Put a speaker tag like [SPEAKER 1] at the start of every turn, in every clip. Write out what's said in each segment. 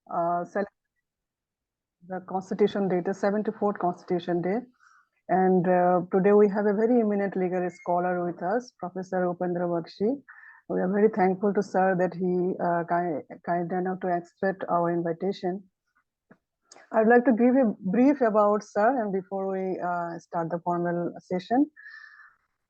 [SPEAKER 1] celebrating the Constitution Day, the 74th Constitution Day. And today we have a very eminent legal scholar with us, Professor Upendra Baxi. We are very thankful to sir that he kind enough to accept our invitation. I'd like to give a brief about sir, and before we start the formal session.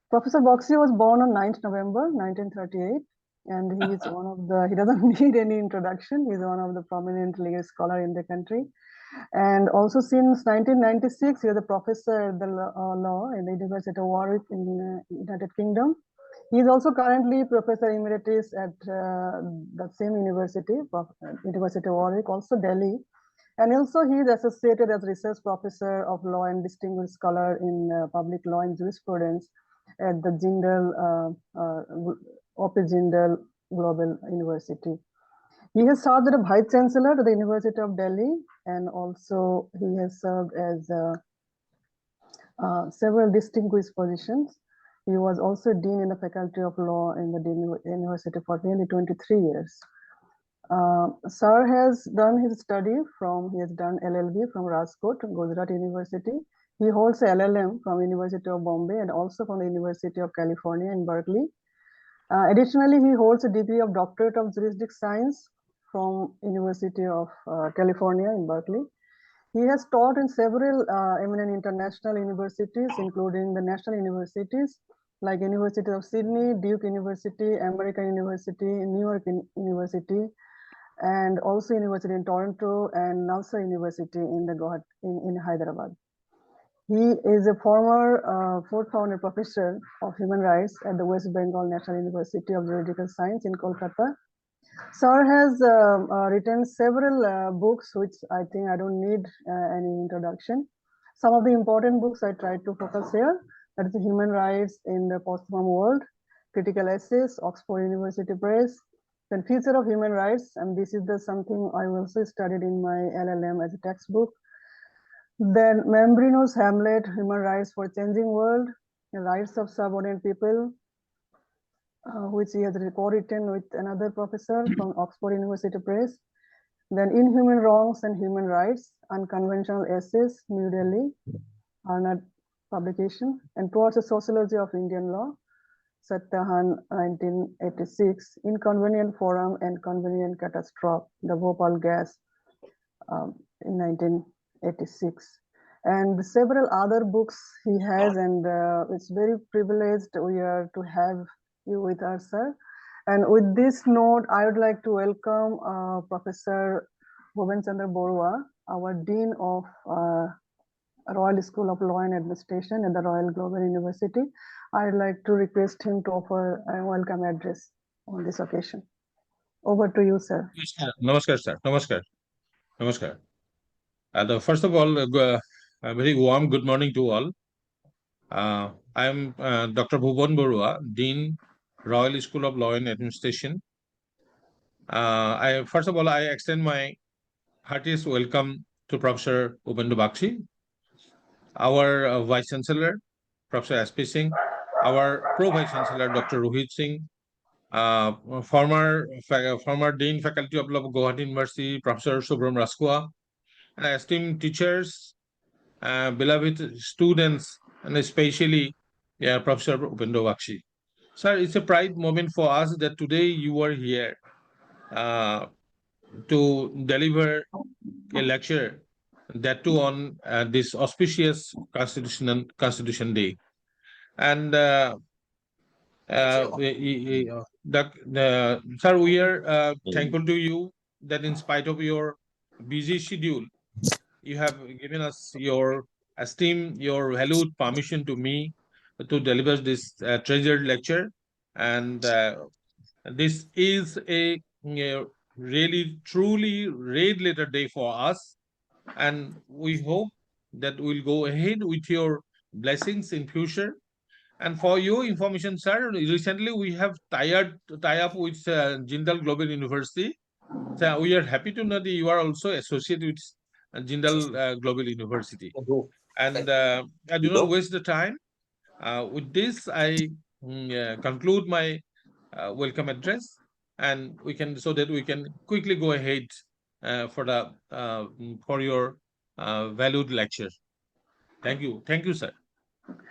[SPEAKER 1] Professor Baxi was born on 9th November 1938, and he is one of the, he doesn't need any introduction, he's one of the prominent legal scholar in the country. And also since 1996, he is a professor at the law in the University of Warwick in the United Kingdom. He is also currently Professor Emeritus at that same university, University of Warwick, also Delhi. And also he is associated as Research Professor of Law and Distinguished Scholar in Public Law and Jurisprudence at the Jindal, OP Jindal Global University. He has served as a Vice Chancellor to the University of Delhi, and also he has served as several distinguished positions. He was also Dean in the Faculty of Law in the University for nearly 23 years. Sir has done his study from, he has done LLB from Rajkot, Gujarat University. He holds a LLM from University of Bombay and also from the University of California in Berkeley. Additionally, he holds a degree of Doctorate of Juridic Science from University of California in Berkeley. He has taught in several eminent international universities, including the national universities like University of Sydney, Duke University, American University, New York University, and also University in Toronto and Nalsa University in Hyderabad. He is a former fourth founder professor of human rights at the West Bengal National University of Juridical Science in Kolkata. Sir has written several books, which I think I don't need any introduction. Some of the important books I tried to focus here, that is Human Rights in the Post-Human World, Critical Essays, Oxford University Press, then Future of Human Rights, and this is something I also studied in my LLM as a textbook. Then Membrino's Hamlet, Human Rights for Changing World, the Rights of Subordinate People, which he has co-written with another professor from Oxford University Press. Then Inhuman Wrongs and Human Rights, Unconventional Essays, New Delhi, Arnott publication, and Towards a Sociology of Indian Law, Satyahan, 1986, Inconvenient Forum and Convenient Catastrophe, the Bhopal Gas in 1986. And several other books he has, and it's very privileged we are to have you with us, sir. And with this note, I would like to welcome Professor Bhupen Chandra Borua, our Dean of Royal School of Law and Administration at the Royal Global University. I'd like to request him to offer a welcome address on this occasion. Over to you, sir.
[SPEAKER 2] Namaskar, sir. Namaskar. Namaskar. First of all, a very warm good morning to all. I'm Dr. Bhupen Borua, Dean, Royal School of Law and Administration. First of all, I extend my heartiest welcome to Professor Upendra Baxi, our Vice Chancellor, Professor S.P. Singh, our Pro-Vice Chancellor, Dr. Rohit Singh, former Dean, Faculty of Law, Guwahati University, Professor Subram Raskua, esteemed teachers, beloved students, and especially Professor Upendra Baxi. Sir, it's a pride moment for us that today you are here to deliver a lecture, that too on this auspicious Constitution Day. And sir, we are thankful to you that in spite of your busy schedule, you have given us your esteem, your valued permission to me to deliver this treasured lecture. And this is a really, truly red letter day for us. And we hope that we'll go ahead with your blessings in future. And for your information, sir, recently we have tie up with Jindal Global University. So we are happy to know that you are also associated with Jindal Global University. And I do not waste the time. With this, I conclude my welcome address, and so that we can quickly go ahead for your valued lecture. Thank you. Thank you, sir.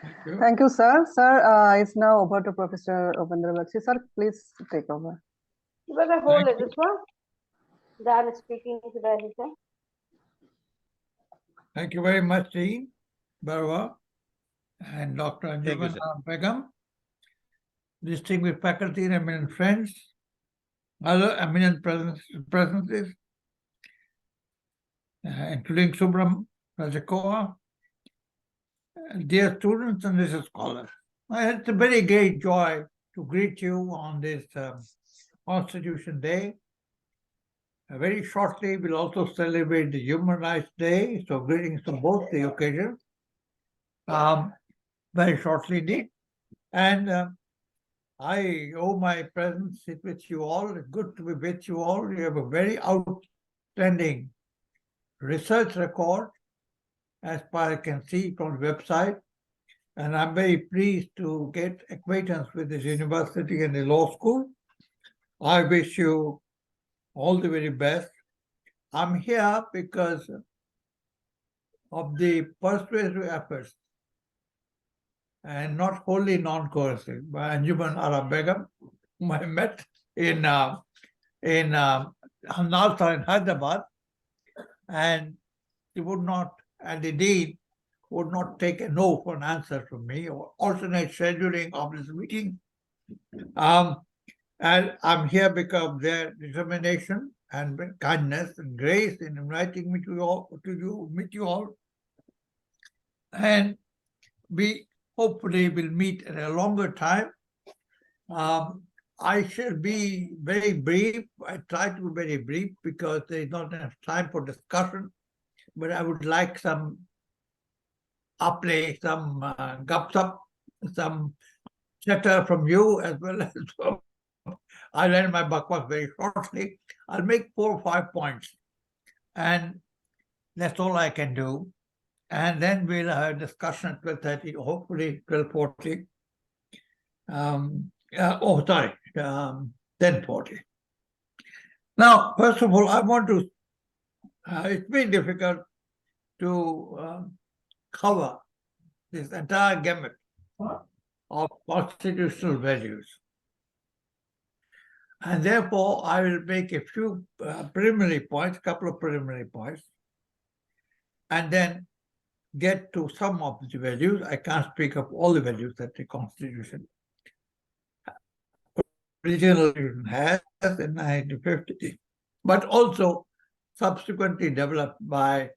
[SPEAKER 3] Thank you.
[SPEAKER 1] Thank you, sir. Sir, it's now over to Professor Upendra Baxi. Sir, please take over.
[SPEAKER 4] It was a whole
[SPEAKER 3] Thank you.
[SPEAKER 4] register than speaking to the editor.
[SPEAKER 3] Thank you very much, Dean Barwa and Dr.
[SPEAKER 2] Thank you,
[SPEAKER 3] Anjuman
[SPEAKER 2] sir.
[SPEAKER 3] Begum, distinguished faculty and eminent friends, other eminent presences, including Subram Rajakoa, dear students and research scholars. It's a very great joy to greet you on this Constitution Day. Very shortly, we'll also celebrate the Human Rights Day, so greetings to both the occasions. Very shortly indeed. And I owe my presence with you all. It's good to be with you all. You have a very outstanding research record, as far as I can see from the website. And I'm very pleased to get acquaintance with this university and the law school. I wish you all the very best. I'm here because of the persuasive efforts and not wholly non-coercive by Anjuman Ara Begum, whom I met in Nalta in Hyderabad, and he would not, and the dean would not take a no for an answer from me or alternate scheduling of this meeting. And I'm here because of their determination and kindness and grace in inviting me to meet you all. And we hopefully will meet at a longer time. I shall be very brief. I try to be very brief because there is not enough time for discussion, but I would like some upplay, some gup-sup, some chatter from you as well as I'll end my bakwas very shortly. I'll make 4 or 5 points, and that's all I can do. And then we'll have a discussion at 12:30, hopefully 12:40. 10:40. Now, first of all, I want to, it's been difficult to cover this entire gamut of constitutional values. And therefore, I will make a few preliminary points, couple of preliminary points, and then get to some of the values. I can't speak of all the values that the Constitution originally has in 1950, but also subsequently developed by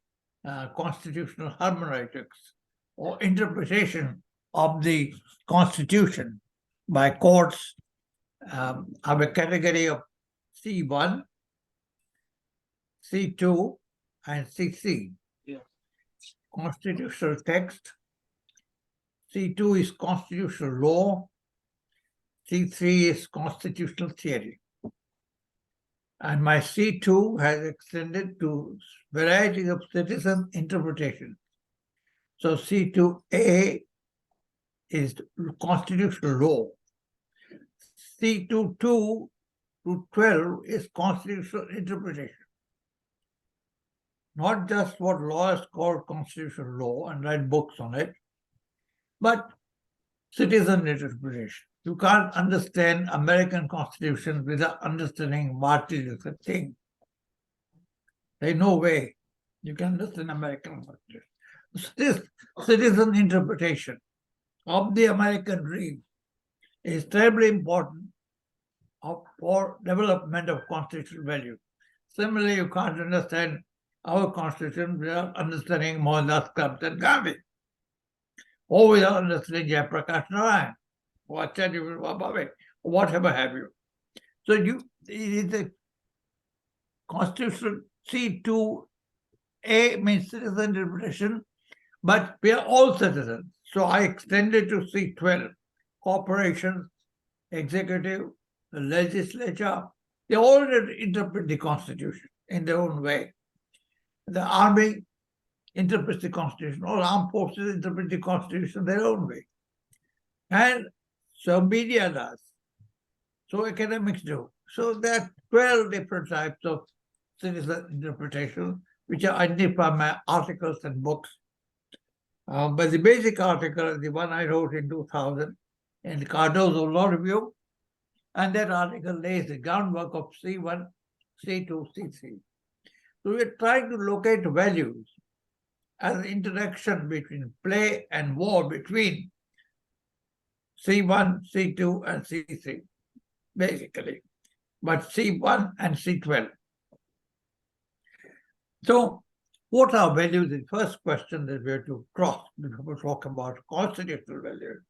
[SPEAKER 3] constitutional hermeneutics or interpretation of the Constitution by courts of a category of C1, C2, and CC. Constitutional text. C2 is constitutional law. C3 is constitutional theory. And my C2 has extended to varieties of citizen interpretation. So C2A is constitutional law. C2 to 12 is constitutional interpretation. Not just what lawyers call constitutional law and write books on it, but citizen interpretation. You can't understand American Constitution without understanding Martin Luther King. There's no way you can understand American Constitution. So this citizen interpretation of the American dream is terribly important for development of constitutional value. Similarly, you can't understand our Constitution without understanding Mohandas Karamchand Gandhi, or without understanding Jayaprakash Narayan, or Acharya Bhabave, or whatever have you. So it is a Constitution. C2A means citizen interpretation, but we are all citizens. So I extended to C12, corporations, executive, the legislature. They all interpret the Constitution in their own way. The army interprets the Constitution. All armed forces interpret the Constitution their own way. And so media does. So academics do. So there are 12 different types of citizen interpretation, which are identified by articles and books. But the basic article is the one I wrote in 2000 in the Cardozo Law Review, and that article lays the groundwork of C1, C2, C3. So we're trying to locate values as an interaction between play and war between C1, C2, and C3, basically, but C1 and C12. So what are values? The first question that we have to cross before we talk about constitutional values.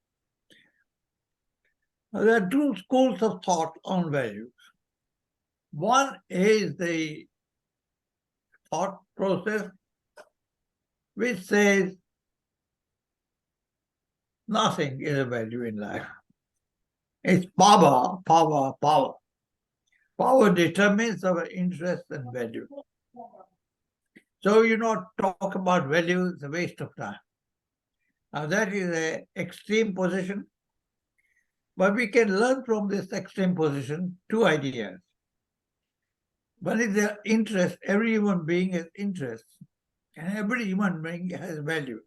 [SPEAKER 3] Now, there are two schools of thought on values. One is the thought process which says nothing is a value in life. It's power, power, power. Power determines our interest and value. So you not talk about value is a waste of time. Now that is an extreme position, but we can learn from this extreme position two ideas. One is the interest. Every human being has interest, and every human being has value.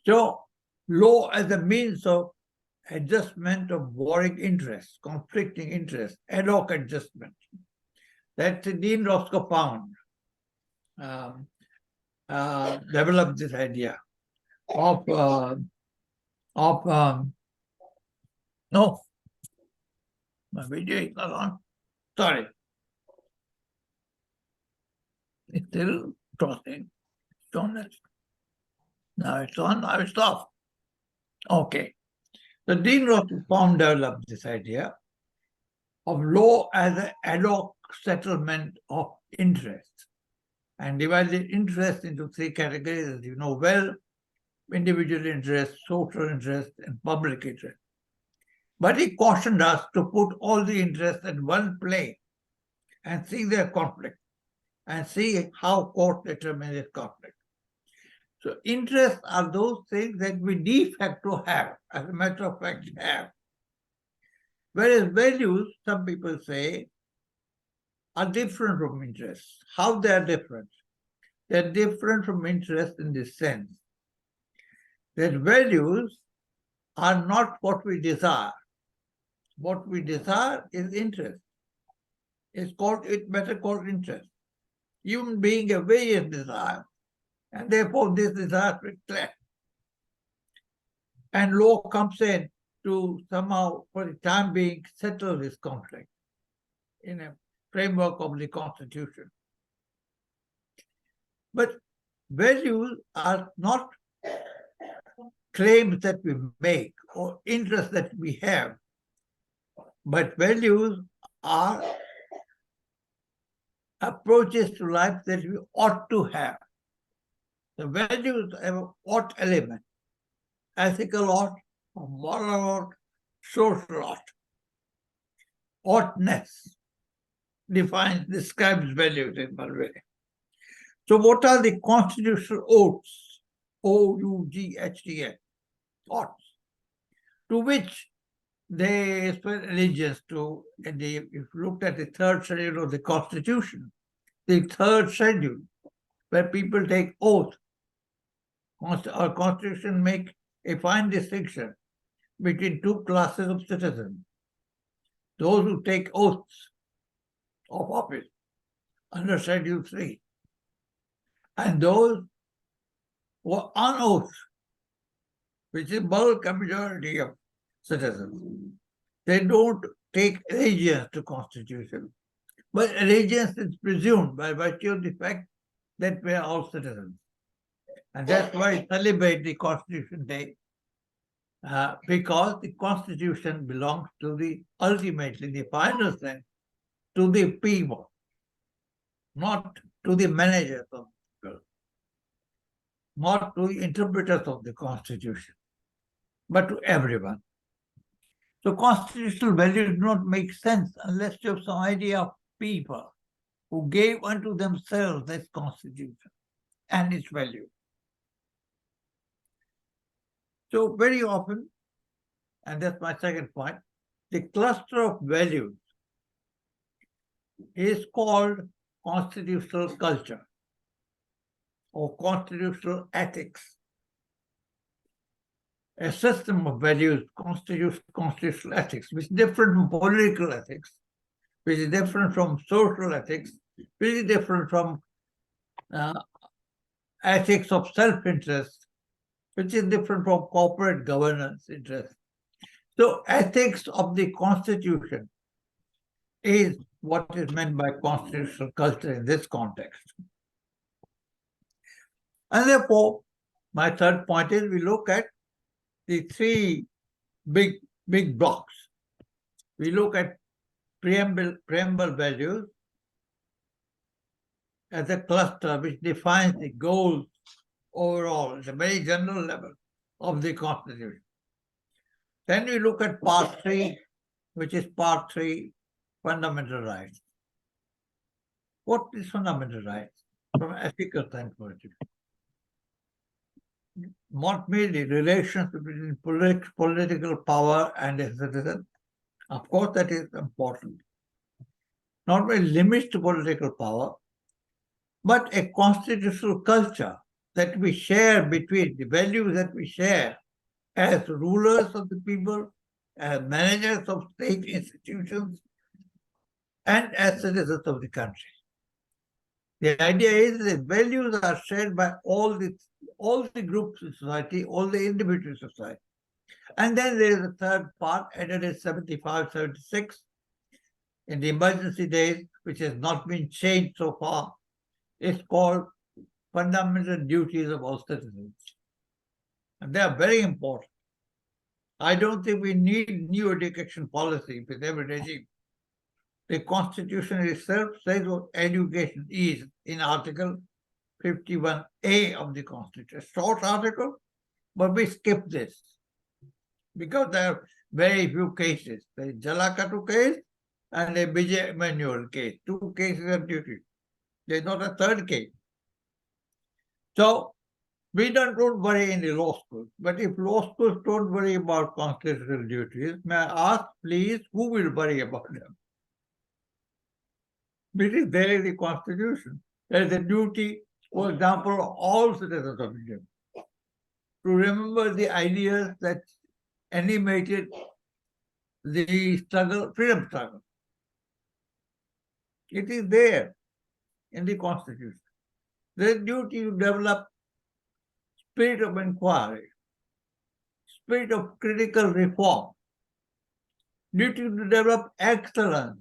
[SPEAKER 3] So law as a means of adjustment of warring interests, conflicting interests, ad hoc adjustment. That Dean Roscoe found, developed this idea of no, my video is not on. Sorry. It's still crossing. It's on. Now it's on, now it's off. Okay. So Dean Roscoe found developed this idea of law as an ad hoc settlement of interest and divided interest into three categories, as you know well: individual interest, social interest, and public interest. But he cautioned us to put all the interests at one plane and see their conflict and see how court determines its conflict. So interests are those things that we de facto have, as a matter of fact have. Whereas values, some people say, are different from interests. How they are different? They're different from interest in this sense that values are not what we desire. What we desire is interest. It's better called interest. Human being have various desires, and therefore this desire is clear. And law comes in to somehow, for the time being, settle this conflict in a framework of the Constitution. But values are not claims that we make or interests that we have, but values are approaches to life that we ought to have. The values have an ought element: ethical ought, moral ought, social ought. Oughtness describes values in one way. So what are the constitutional oaths? O-U-G-H-T-S, oughts, to which they swear allegiance to. And if you looked at the third schedule of the Constitution, the third schedule, where people take oath, our Constitution make a fine distinction between two classes of citizens: those who take oaths of office under Schedule 3, and those who are unoathed, which is bulk and majority of citizens. They don't take allegiance to Constitution, but allegiance is presumed by virtue of the fact that we are all citizens. And that's why we celebrate the Constitution Day, because the Constitution belongs to ultimately, the final sense, to the people, not to the managers of the people, not to the interpreters of the Constitution, but to everyone. So constitutional values do not make sense unless you have some idea of people who gave unto themselves this Constitution and its value. So very often, and that's my second point, the cluster of values is called constitutional culture or constitutional ethics. A system of values constitutes constitutional ethics, which is different from political ethics, which is different from social ethics, which is different from ethics of self-interest, which is different from corporate governance interest. So ethics of the Constitution is what is meant by constitutional culture in this context. And therefore, my third point is we look at the three big blocks. We look at preamble values as a cluster which defines the goals overall at a very general level of the Constitution. Then we look at part 3, which is part 3, fundamental rights. What is fundamental rights from an ethical standpoint? Not merely relations between political power and a citizen. Of course, that is important. Not only limits to political power, but a constitutional culture that we share between the values that we share as rulers of the people, as managers of state institutions, and as citizens of the country. The idea is that values are shared by all the groups in society, all the individuals in society. And then there is a third part, added in 75, 76, in the emergency days, which has not been changed so far. It's called fundamental duties of all citizens. And they are very important. I don't think we need new education policy with every regime. The Constitution itself says what education is in Article 51A of the Constitution. A short article, but we skip this because there are very few cases. There is Jalakatu case and a Vijay Emmanuel case. 2 cases of duty. There is not a third case. So we don't worry in the law school. But if law schools don't worry about constitutional duties, may I ask, please, who will worry about them? Because there is the Constitution. There is a duty, for example, of all citizens of India to remember the ideas that animated the struggle, freedom struggle. It is there in the Constitution. There is duty to develop spirit of inquiry, spirit of critical reform, duty to develop excellence.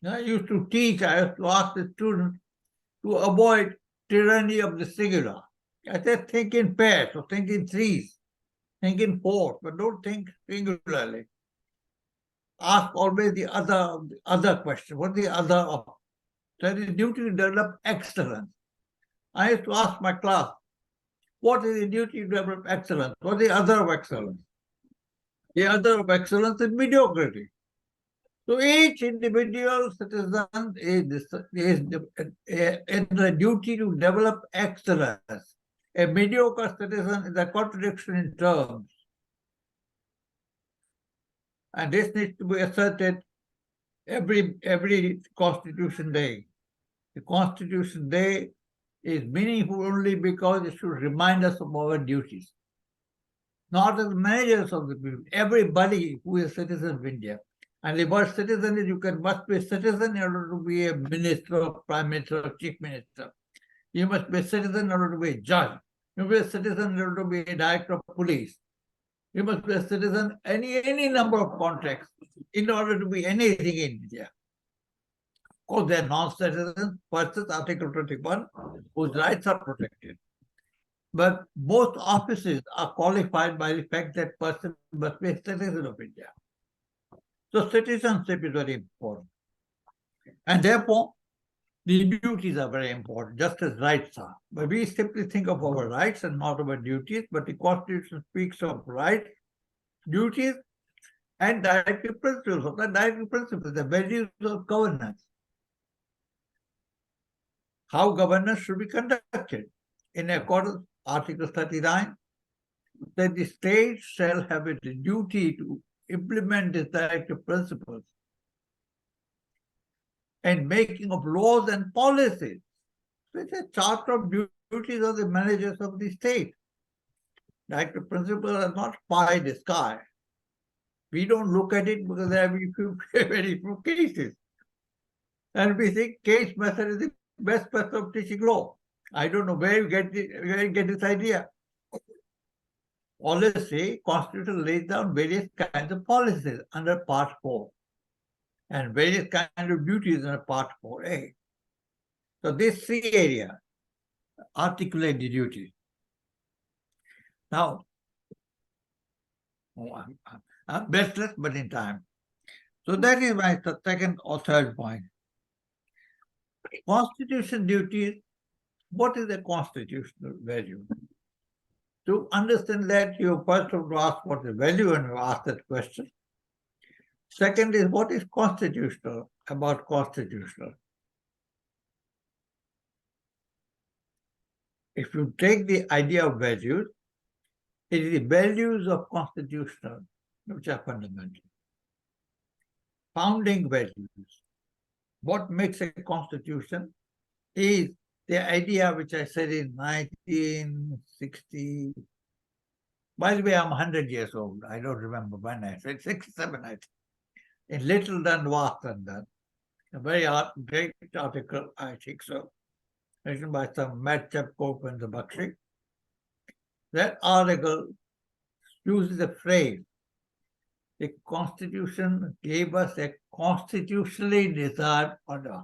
[SPEAKER 3] I used to teach, I used to ask the students to avoid tyranny of the singular. I said, think in pairs or think in threes, think in fours, but don't think singularly. Ask always the other question. What is the other of? There is duty to develop excellence. I used to ask my class, what is the duty to develop excellence? What is the other of excellence? The other of excellence is mediocrity. So each individual citizen is in the duty to develop excellence. A mediocre citizen is a contradiction in terms. And this needs to be asserted every Constitution Day. The Constitution Day is meaningful only because it should remind us of our duties. Not as managers of the people, everybody who is a citizen of India. And the word citizen is must be a citizen in order to be a minister, or prime minister, or chief minister. You must be a citizen in order to be a judge. You must be a citizen in order to be a director of police. You must be a citizen any number of contexts in order to be anything in India. Of course, they are non-citizens versus Article 21, whose rights are protected. But both offices are qualified by the fact that person must be a citizen of India. So citizenship is very important. And therefore, the duties are very important, just as rights are. But we simply think of our rights and not our duties, but the Constitution speaks of rights, duties, and directive principles. Of the directive principles, the values of governance. How governance should be conducted. In accordance with Article 39, that the state shall have a duty to implement these directive principles and making of laws and policies. So it's a charter of duties of the managers of the state. Like the principles are not pie in the sky. We don't look at it because there are very few cases. And we think case method is the best method of teaching law. I don't know where you get this idea. Always say Constitution lays down various kinds of policies under Part 4 and various kinds of duties under Part 4A. So these three areas articulate the duties. Now, I'm restless, but in time. So that is my second or third point. Constitution duties. What is a constitutional value? To understand that, you first have to ask what is value, and you ask that question. Second is what is constitutional about constitutional. If you take the idea of values, it is the values of constitutional which are fundamental. Founding values. What makes a constitution is the idea which I said in 1960. By the way, I'm 100 years old. I don't remember when I said 67, I think. In Little Done, Vast Undone. A very great article, I think so, written by some Matt Upendra Baxi. That article uses a phrase, the Constitution gave us a constitutionally desired order,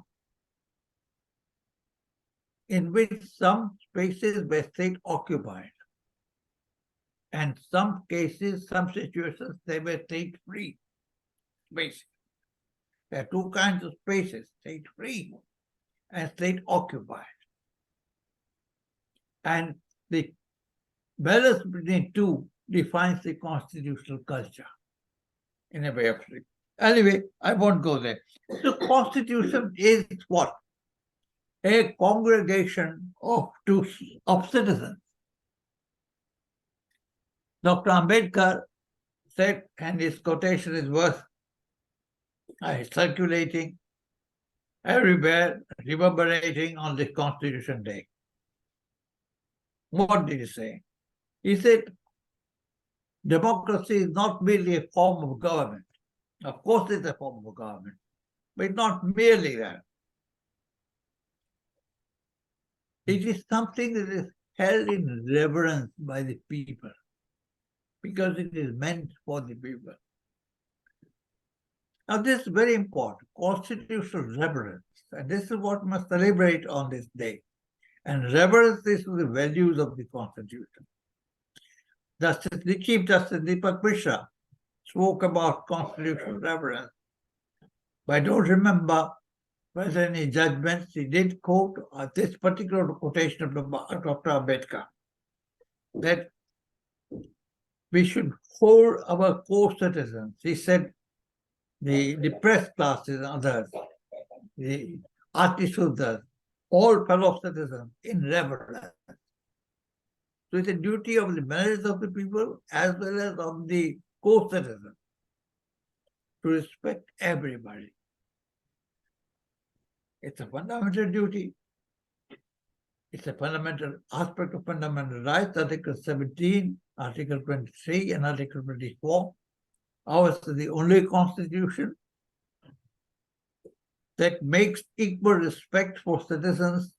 [SPEAKER 3] in which some spaces were state occupied, and some cases, some situations, they were state free spaces. There are two kinds of spaces, state free and state occupied. And the balance between two defines the constitutional culture in a way of speaking. Anyway, I won't go there. The Constitution is what? A congregation of citizens. Dr. Ambedkar said, and his quotation is worth circulating everywhere, reverberating on the Constitution Day. What did he say? He said, democracy is not merely a form of government. Of course, it's a form of government, but it's not merely that. It is something that is held in reverence by the people, because it is meant for the people. Now, this is very important, constitutional reverence, and this is what we must celebrate on this day. And reverence is to the values of the Constitution. The Chief Justice Deepak Mishra spoke about constitutional reverence, but I don't remember whether any judgments he did quote this particular quotation of Dr. Ambedkar, that we should hold our co-citizens. He said the depressed classes and others, the artisans, all fellow citizens in reverence. So it's a duty of the managers of the people as well as of the co-citizens to respect everybody. It's a fundamental duty. It's a fundamental aspect of fundamental rights, Article 17, Article 23, and Article 24. Ours is the only constitution that makes equal respect for citizens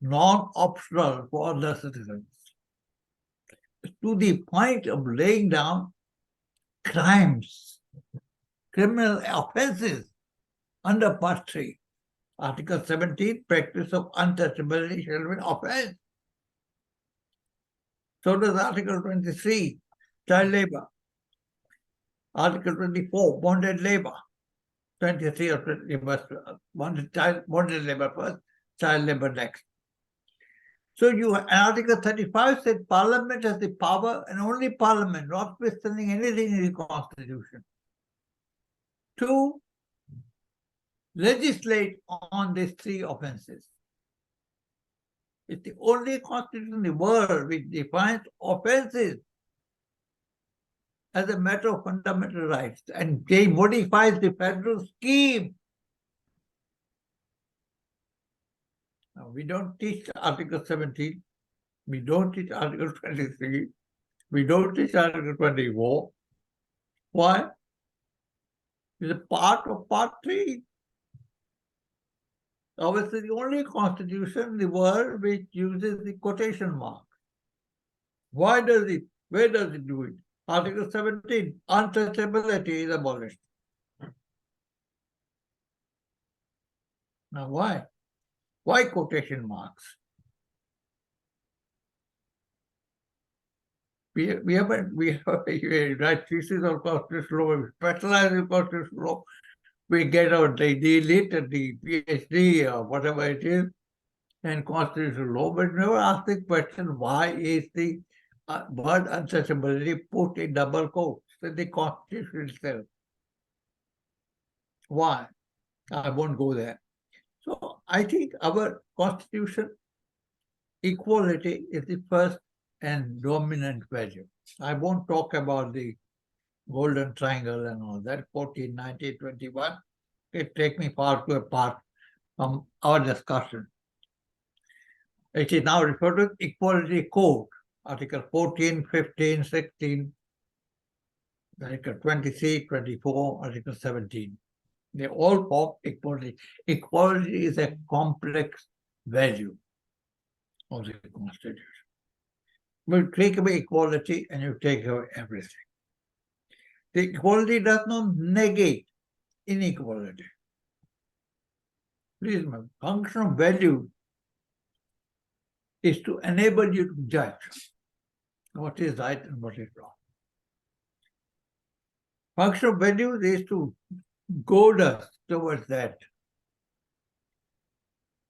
[SPEAKER 3] non-optional for other citizens, to the point of laying down crimes, criminal offenses under Part 3. Article 17, practice of untouchability shall be an offense. So does Article 23, child labor. Article 24, bonded labor. 23 or 20, bonded labor first, child labor next. So Article 35 said Parliament has the power, and only Parliament, notwithstanding anything in the Constitution, to legislate on these three offenses. It's the only constitution in the world which defines offenses as a matter of fundamental rights, and they modifies the federal scheme Now, we don't teach Article 17. We don't teach Article 23. We don't teach Article 24. Why? It's a part of Part 3. Obviously, the only constitution in the world which uses the quotation mark. Why does it? Where does it do it? Article 17, untouchability is abolished. Now, why? Why quotation marks? We have a right thesis on constitutional law, we specialize in constitutional law, we get our the elite and the PhD or whatever it is in constitutional law, but never ask the question, why is the word untouchability put in double quotes in the Constitution itself? Why? I won't go there. So I think our Constitution, equality is the first and dominant value. I won't talk about the golden triangle and all that, 14, 19, 21. It take me far too apart from our discussion. It is now referred to Equality Code, Article 14, 15, 16, Article 23, 24, Article 17. They all form equality. Equality is a complex value of the Constitution. You take away equality and you take away everything. The equality does not negate inequality. Please, my function of value is to enable you to judge what is right and what is wrong. Function of value is to goad us towards that.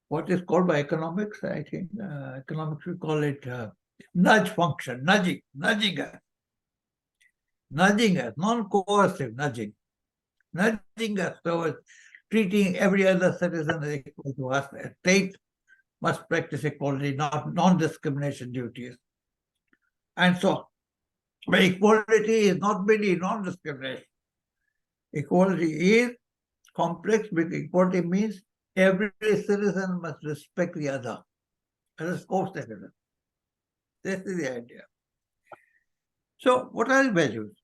[SPEAKER 3] What is called by economics, I think, economics we call it nudge function, nudging us, non-coercive nudging us towards treating every other citizen as equal to us. A state must practice equality, not non-discrimination duties. And so, but equality is not merely non-discrimination. Equality is complex because equality means every citizen must respect the other as a co-citizen. This is the idea. So, what are the values?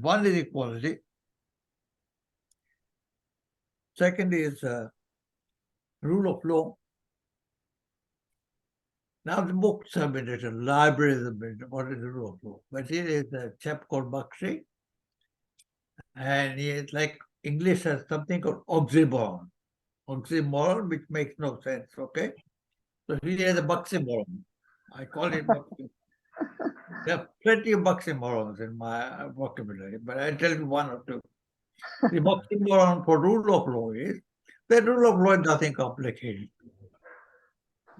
[SPEAKER 3] One is equality. Second is rule of law. Now the books have been written, libraries have been written, what is the rule of law? But here is a chap called Baxi, and he is like English has something called oxymoron. Oxymoron, which makes no sense, okay? So he has a Baximoron. I call it Baxi. There are plenty of Baximorons in my vocabulary, but I'll tell you one or two. The Baximoron for rule of law is that rule of law is nothing complicated.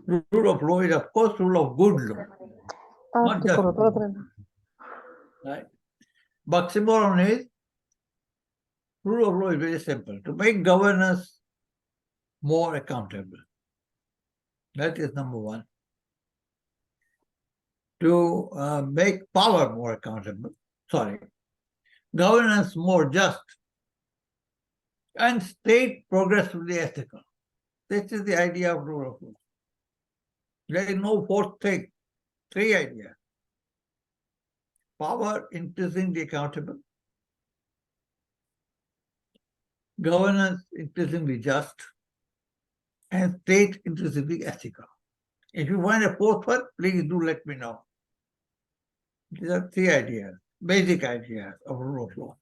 [SPEAKER 3] Rule of law is, of course, rule of good law, not just right. Baximoron is rule of law is very simple, to make governance more accountable. That is number one. To make power more accountable, governance more just, and state progressively ethical. This is the idea of rule of law. There is no fourth thing. Three ideas. Power increasingly accountable, governance increasingly just, and state increasingly ethical. If you find a fourth one, please do let me know. These are three ideas, basic ideas of rule of law.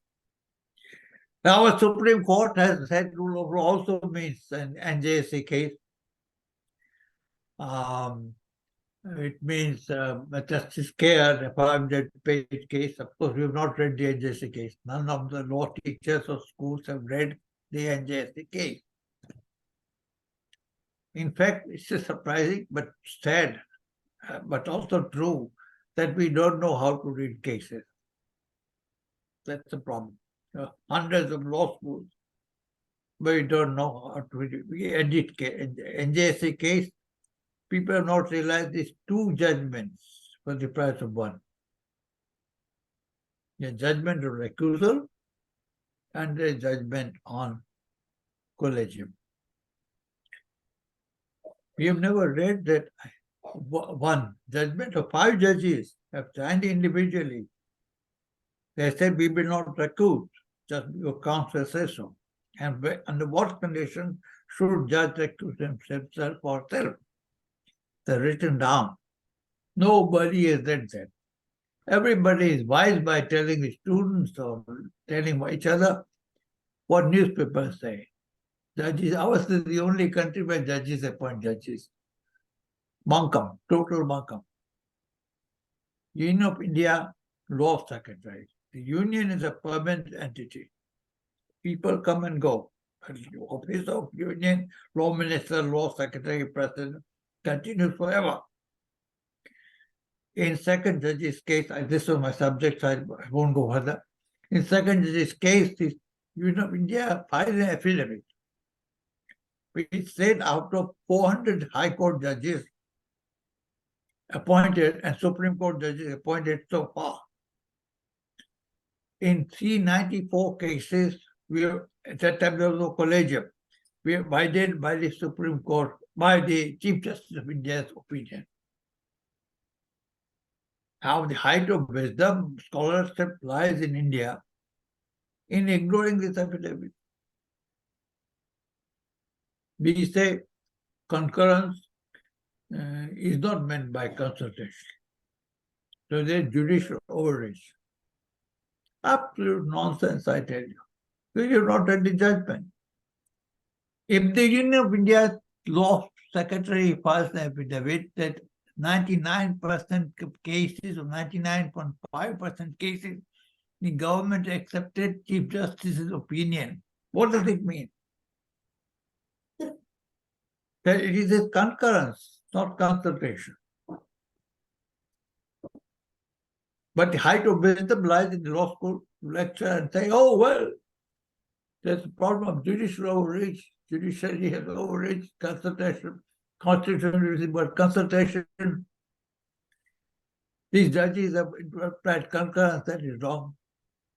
[SPEAKER 3] Now, our Supreme Court has said rule of law also means an NJSC case. It means a Justice Care, a 500-page case. Of course, we have not read the NJSC case. None of the law teachers or schools have read the NJSC case. In fact, it's surprising but sad, but also true, that we don't know how to read cases. That's the problem. Hundreds of law schools, but we don't know how to read it. We edit NJSC case. People have not realized these two judgments for the price of one. A judgment of recusal and a judgment on collegium. We have never read that one judgment of 5 judges have signed individually. They said we will not recuse, just your counsel says so. And under what conditions should judge recuse himself or herself? They're written down. Nobody has read that. Everybody is wise by telling the students or telling each other what newspapers say. Judges, ours is the only country where judges appoint judges. Bunkum, total bunkum. Union of India Law Secretary. The union is a permanent entity. People come and go. Office of Union, Law Minister, Law Secretary, President continues forever. In second judge's case, this was my subject, so I won't go further. In second judge's case, the Union of India filed an affidavit which said out of 400 High Court judges appointed and Supreme Court judges appointed so far, in 394 cases, at that time there was no collegium, we are abided by the Supreme Court, by the Chief Justice of India's opinion. How the height of wisdom, scholarship lies in India in ignoring this affidavit. We say concurrence is not meant by consultation. So there's judicial overreach. Absolute nonsense, I tell you. We have not read the judgment. If the Union of India Law Secretary files an affidavit that 99% of cases or 99.5% cases, the government accepted Chief Justice's opinion, what does it mean? That it is a concurrence, not consultation. But the height of wisdom lies in the law school lecture and say, oh, well, there's a problem of judicial overreach. Judiciary has overreached consultation, constitution, but consultation. These judges have applied concurrence, that is wrong.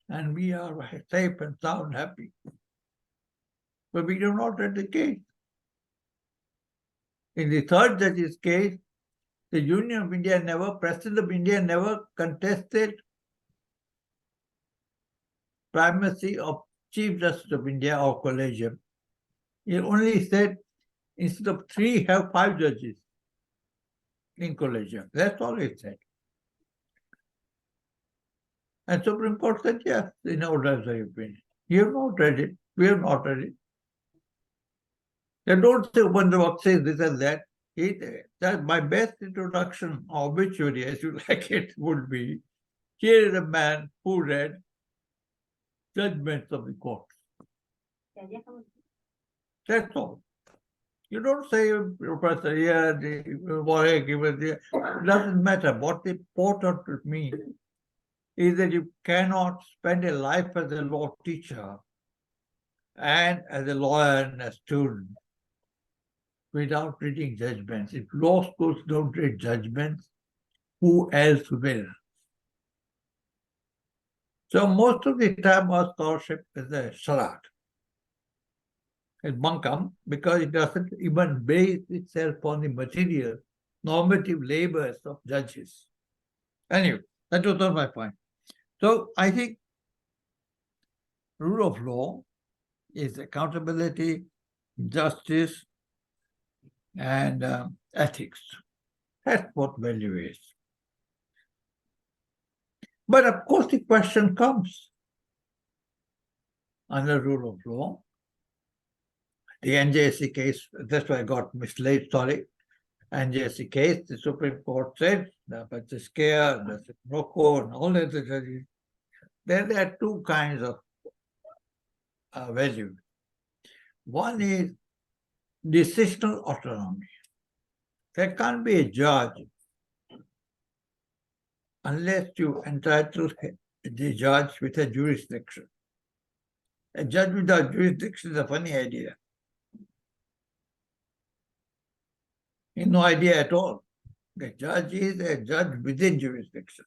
[SPEAKER 3] And we are safe and sound, happy. But we do not read the case. In the third judge's case, the Union of India President of India never contested primacy of Chief Justice of India or collegium. He only said instead of 3, have 5 judges in collegium. That's all he said. And Supreme Court said, yes, they know that's the opinion. You have not read it. We have not read it. They don't say Upendra Baxi says this and that. That my best introduction, obituary, as you like it, would be, here is a man who read judgments of the court. That's all. You don't say, Professor, yeah, Warwick, it doesn't matter. What the important to me is that you cannot spend a life as a law teacher and as a lawyer and a student without reading judgments. If law schools don't read judgments, who else will? So most of the time our scholarship is a charade. It's bunkum because it doesn't even base itself on the material, normative labors of judges. Anyway, that was not my point. So I think rule of law is accountability, justice, and ethics. That's what value is. But of course the question comes, under rule of law, the NJSC case, that's why I got misled, sorry. NJSC case, the Supreme Court said, the Pacheskaya, the Rocco, and all that, there are 2 kinds of value. One is decisional autonomy. There can't be a judge unless you entitle the judge with a jurisdiction. A judge without jurisdiction is a funny idea. No idea at all. The judge is a judge within jurisdiction.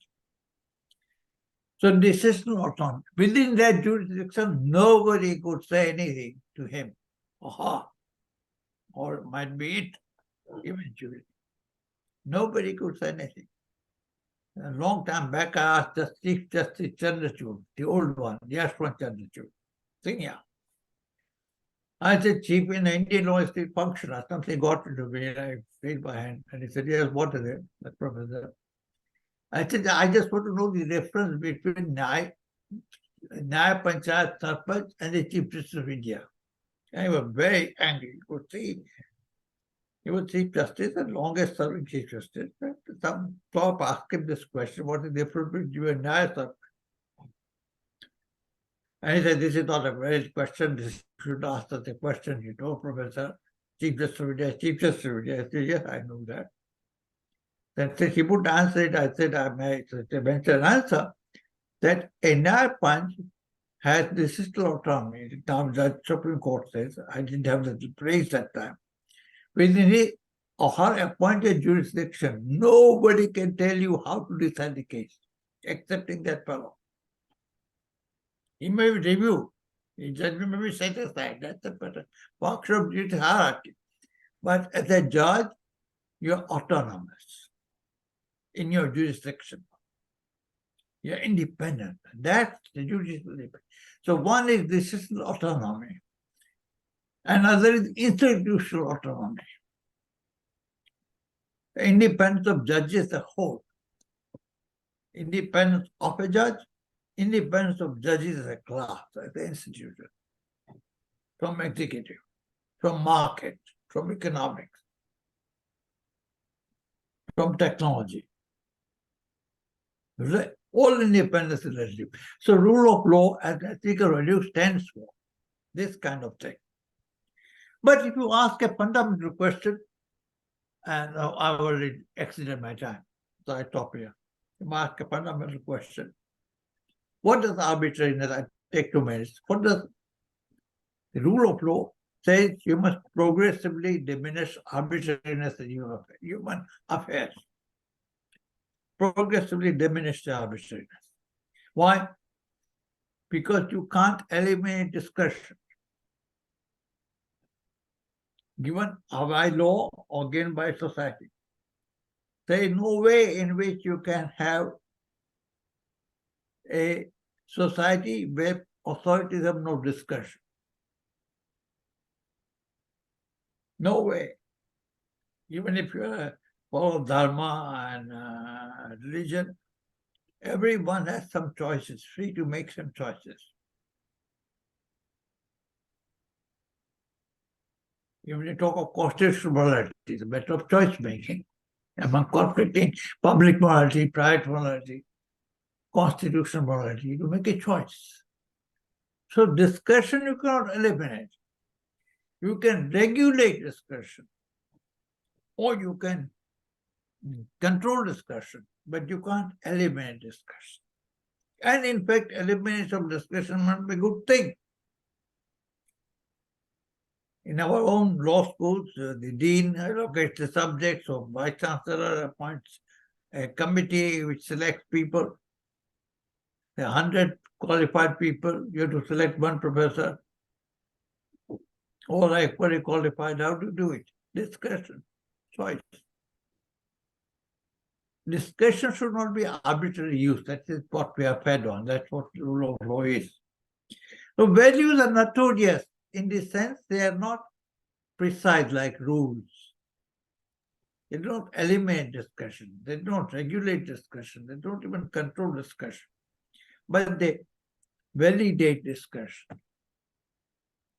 [SPEAKER 3] So decisional autonomy. Within that jurisdiction, nobody could say anything to him. Aha. Or it might be it. eventually. Nobody could say anything. A long time back, I asked the Chief Justice Chandrachud, the old one, Yashwant Chandrachud, senior. I said, Chief, in Indian law is the functional. Something got into me, and I raised my hand. And he said, yes, what is it, the professor? I said, I just want to know the difference between Nyaya Panchayat Sarpanch and the Chief Justice of India. I was very angry. You could see he was Chief Justice and longest serving Chief Justice. Some Prof asked him this question, what is the difference between you and Nyaya Sarpanch? And he said, this is not a very question. This should ask us a question, you know, Professor. Chief Justice of India, Chief Justice of India. I said, yes, I know that. Then since he would answer it, I said, I may mention an answer that a Nyaya Panch has decisional autonomy. Now the Supreme Court says, I didn't have the phrase that time. Within his or her appointed jurisdiction, nobody can tell you how to decide the case, excepting that fellow. He may review, his judgment may be set aside. That's the function of judicial hierarchy. But as a judge, you're autonomous in your jurisdiction. You're independent. That's the judicial independence. So one is decisional autonomy. Another is institutional autonomy. The independence of judges as a whole. Independence of a judge, independence of judges as a class, as an institution. From executive, from market, from economics, from technology. All independence is relative. So rule of law as ethical value stands for this kind of thing. But if you ask a fundamental question, and I've already exceeded my time, so I stop here. If you ask a fundamental question, what does arbitrariness, I take 2 minutes, what does the rule of law say? You must progressively diminish arbitrariness in human affairs. Progressively diminish the arbitrariness. Why? Because you can't eliminate discretion. Given by law or given by society. There is no way in which you can have a society where authorities have no discretion. No way. Even if you follow dharma and religion, everyone has some choices, free to make some choices. Even you talk of constitutional morality, it's a matter of choice making among conflicting public morality, private morality, constitutional morality. You make a choice. So discretion you cannot eliminate. You can regulate discretion, or you can control discretion, but you can't eliminate discretion. And in fact, elimination of discretion might be a good thing. In our own law schools, the dean allocates the subjects, or vice chancellor appoints a committee which selects people. There are 100 qualified people, you have to select one professor. All are equally qualified. How to do it? Discretion, choice. Discretion should not be arbitrary use. That is what we are fed on. That's what the rule of law is. So values are notorious. In this sense, they are not precise like rules. They don't eliminate discussion. They don't regulate discussion. They don't even control discussion. But they validate discussion.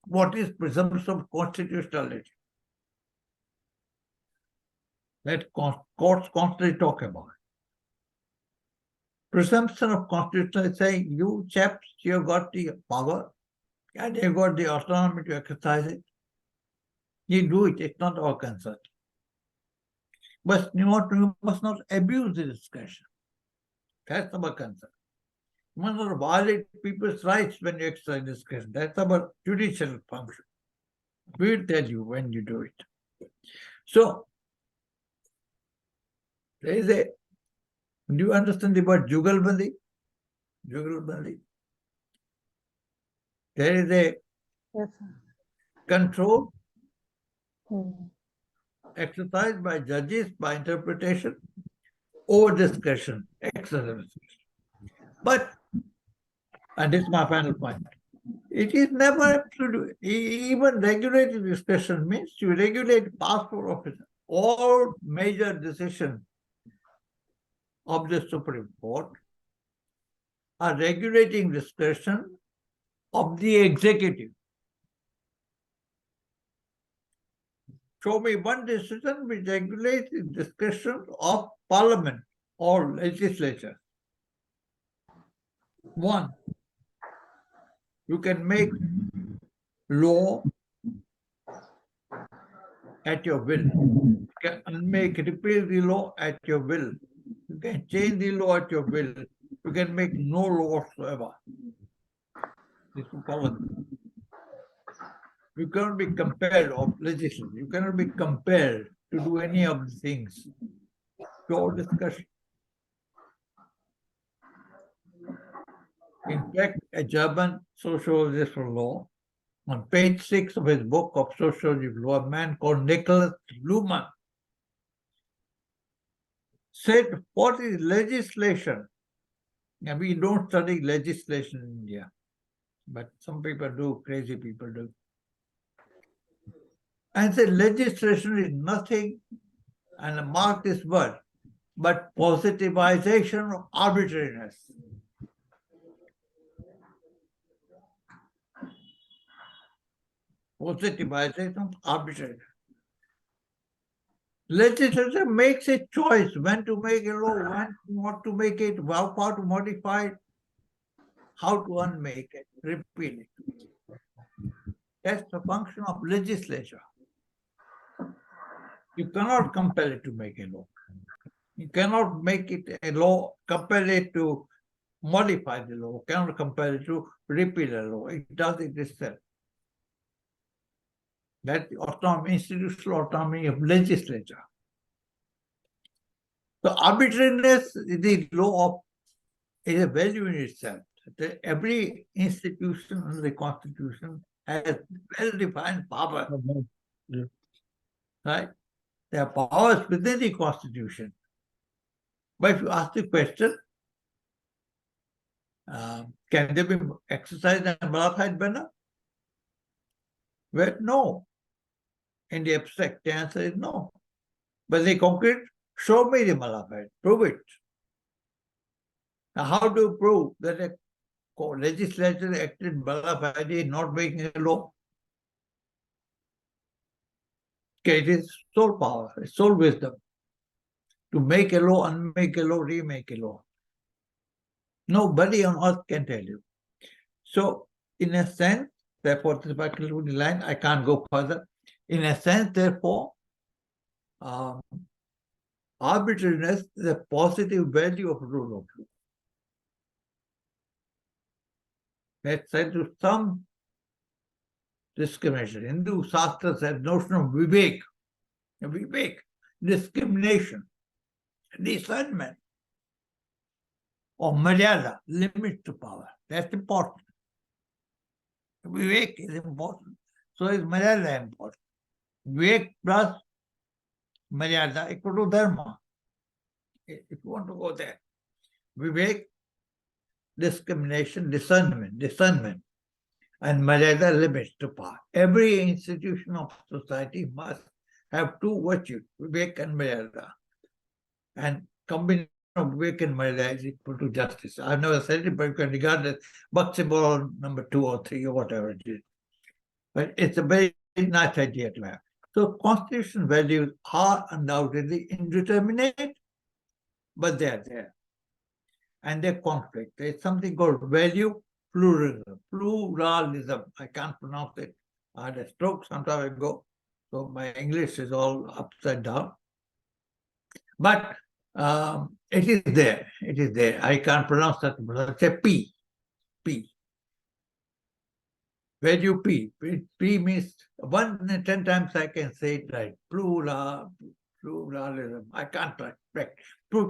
[SPEAKER 3] What is presumption of constitutionality? That courts constantly talk about. Presumption of constitutionality is saying, you chaps, you got the power and you got the autonomy to exercise it. You do it, it's not our concern. But you must not abuse the discretion. That's our concern. You must not violate people's rights when you exercise discretion. That's our judicial function. We will tell you when you do it. So, there is a, do you understand the word jugalbandi? Jugalbandi. There is a
[SPEAKER 1] Yes, sir.
[SPEAKER 3] control exercised by judges by interpretation over discretion, excessive discretion. But, and this is my final point, it is never absolute. Even regulated discretion means you regulate passport officer. All major decisions of the Supreme Court are regulating discretion of the executive. Show me one decision which regulates the discretion of parliament or legislature. One, you can make law at your will. You can repeal the law at your will. You can change the law at your will. You can make no law whatsoever. This is parliament. You cannot be compelled of legislation. You cannot be compelled to do any of the things. Pure discussion. In fact, a German sociologist of law, on page 6 of his book of Sociology of Law, a man called Nicholas Luhmann said, what is legislation? And we don't study legislation in India, but some people do, crazy people do. And said legislation is nothing, and mark this word, but positivization of arbitrariness. Positivization of arbitrariness. Legislature makes a choice when to make a law, when not to make it, how far to modify it, how to unmake it, repeal it. That's the function of legislature. You cannot compel it to make a law. You cannot make it a law, compel it to modify the law, cannot compel it to repeal a law. It does it itself. That's the autonomy, institutional autonomy of legislature. So arbitrariness is the law of, is a value in itself. Every institution under the Constitution has well-defined power.
[SPEAKER 2] Yeah.
[SPEAKER 3] Right? There are powers within the Constitution. But if you ask the question, can they be exercised in a modified manner? Well, no. In the abstract, the answer is no. But the concrete, show me the modified, prove it. Now, how do you prove that a legislature acted modified is not making a law? Okay, it is sole power, it's sole wisdom to make a law, unmake a law, remake a law. Nobody on earth can tell you. So, in a sense, therefore, this is my concluding line, I can't go further. In a sense, therefore, arbitrariness is a positive value of rule of law. That's said to some discrimination. Hindu Shastras have notion of vivek, discrimination, discernment, or maryada, limit to power. That's important. Vivek is important. So is maryada important. Vivek plus maryada equal to dharma. If you want to go there. Vivek, discrimination, discernment, and maryada, limits to power. Every institution of society must have two virtues, vivek and maryada. And combination of vivek and maryada is equal to justice. I've never said it, but you can regard it as Baxi number 2 or 3 or whatever it is. But it's a very nice idea to have. So constitutional values are undoubtedly indeterminate, but they're there. And they conflict. There's something called value pluralism. I can't pronounce it. I had a stroke some time ago, so my English is all upside down. But it is there. It is there. I can't pronounce that. Let's say P. Value P. P means 1 in 10 times I can say it right. Pluralism. I can't correct.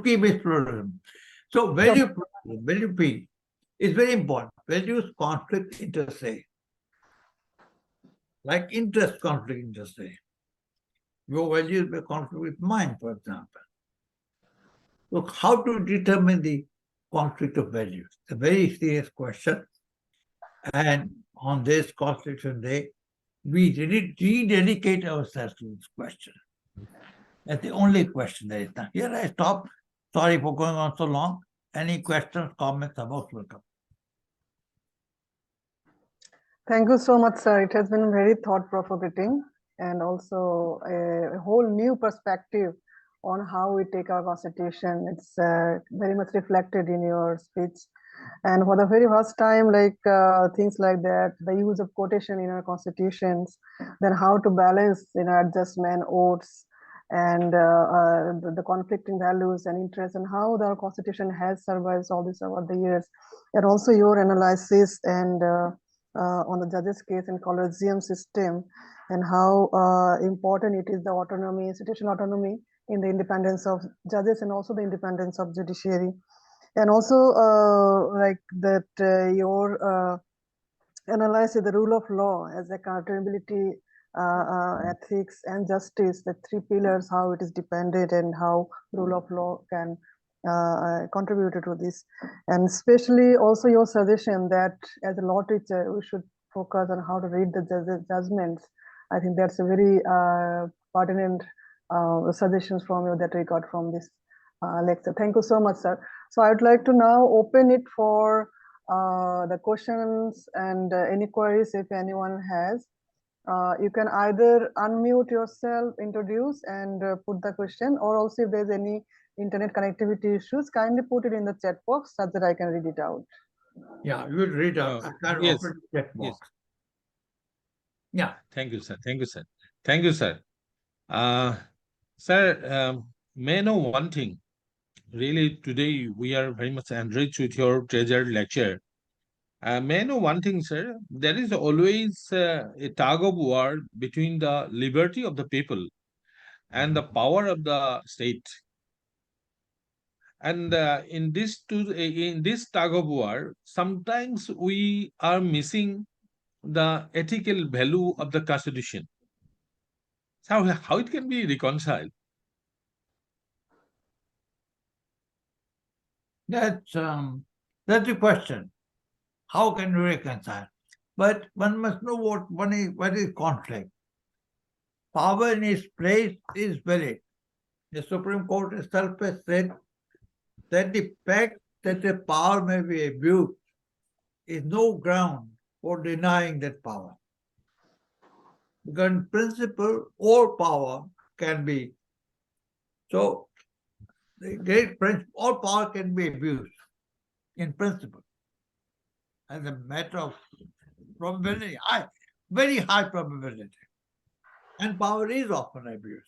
[SPEAKER 3] P means pluralism. So value P is very important. Values conflict inter se. Like interest conflict inter se. Your values may conflict with mine, for example. Look, how to determine the conflict of values? It's a very serious question. And on this Constitution Day, we rededicate ourselves to this question. That's the only question there is now. Here I stop. Sorry for going on so long. Any questions, comments are most welcome.
[SPEAKER 1] Thank you so much, sir. It has been very thought-provoking and also a whole new perspective on how we take our constitution. It's very much reflected in your speech. And for the very first time, things like that, the use of quotation in our constitutions, then how to balance adjustment, oaths, and the conflicting values and interests, and how the constitution has survived all this over the years, and also your analysis and on the judges' case in collegium system, and how important it is the autonomy, institutional autonomy in the independence of judges and also the independence of judiciary. And also your analysis the rule of law as accountability, ethics and justice, the three pillars, how it is dependent and how rule of law can contribute to this. And especially also your suggestion that as a law teacher, we should focus on how to read the judgments. I think that's a very pertinent suggestions from you that we got from this lecture. Thank you so much, sir. So I would like to now open it for the questions and any queries if anyone has. You can either unmute yourself, introduce and put the question, or also if there's any internet connectivity issues, kindly put it in the chat box so that I can read it out.
[SPEAKER 3] Yeah, you will read out. I can
[SPEAKER 2] yes,
[SPEAKER 3] open the chat box.
[SPEAKER 2] yes.
[SPEAKER 3] Yeah.
[SPEAKER 2] Thank you, sir. Thank you, sir. Thank you, sir. Sir, may I know one thing? Really, today we are very much enriched with your treasured lecture. May I know one thing, sir? There is always a tug of war between the liberty of the people and the power of the state. And in this tug of war, sometimes we are missing the ethical value of the Constitution. So how it can be reconciled?
[SPEAKER 3] That's the question. How can we reconcile? But one must know what is conflict. Power in its place is valid. The Supreme Court itself has said that the fact that the power may be abused is no ground for denying that power. Because in principle, all power can be. So the great principle, all power can be abused in principle. As a matter of probability, very high probability. And power is often abused.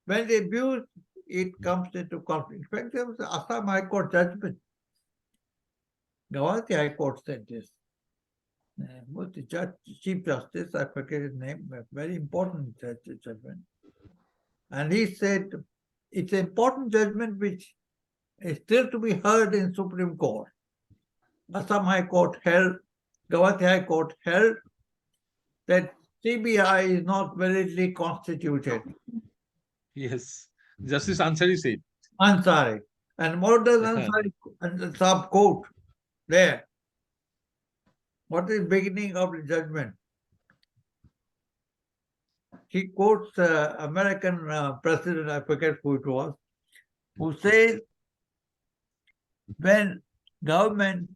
[SPEAKER 3] When they abuse, it comes into conflict. In fact, there was an Assam High Court judgment. Guwahati High Court said this. What the judge, Chief Justice, I forget his name, a very important judgment. And he said it's an important judgment which is still to be heard in Supreme Court. Assam High Court held, Guwahati High Court held that CBI is not validly constituted.
[SPEAKER 2] Yes, Justice Ansari said.
[SPEAKER 3] Ansari. And what does Ansari and the sub court there? What is the beginning of the judgment? He quotes American president, I forget who it was, who says when government,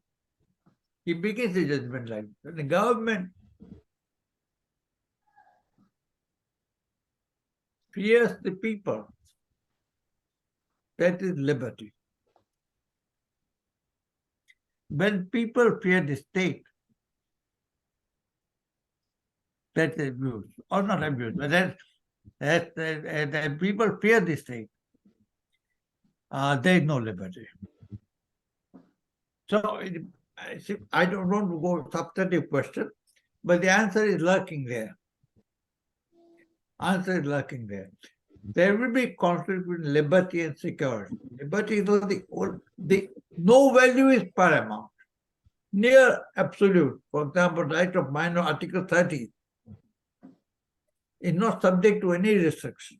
[SPEAKER 3] he begins the judgment like when the government fears the people, that is liberty. When people fear the state, that is abuse, or not abuse, but that people fear the state, there is no liberty. So I don't want to go substantive question, but the answer is lurking there. Answer is lurking there. There will be conflict between liberty and security. Liberty is the no value is paramount, near absolute. For example, right of minor, Article 30. is not subject to any restrictions.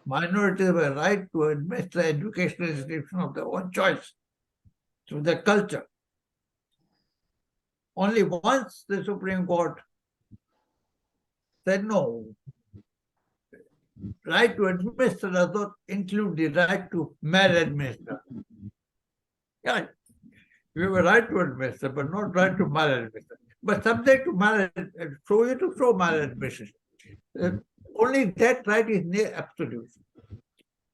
[SPEAKER 3] Minorities have a right to administer educational institution of their own choice through their culture. Only once the Supreme Court said no, right to administer does not include the right to maladminister. Yeah, you have a right to administer, but not right to maladminister. But subject to maladministration, so you to show maladministration. Only that right is near absolute.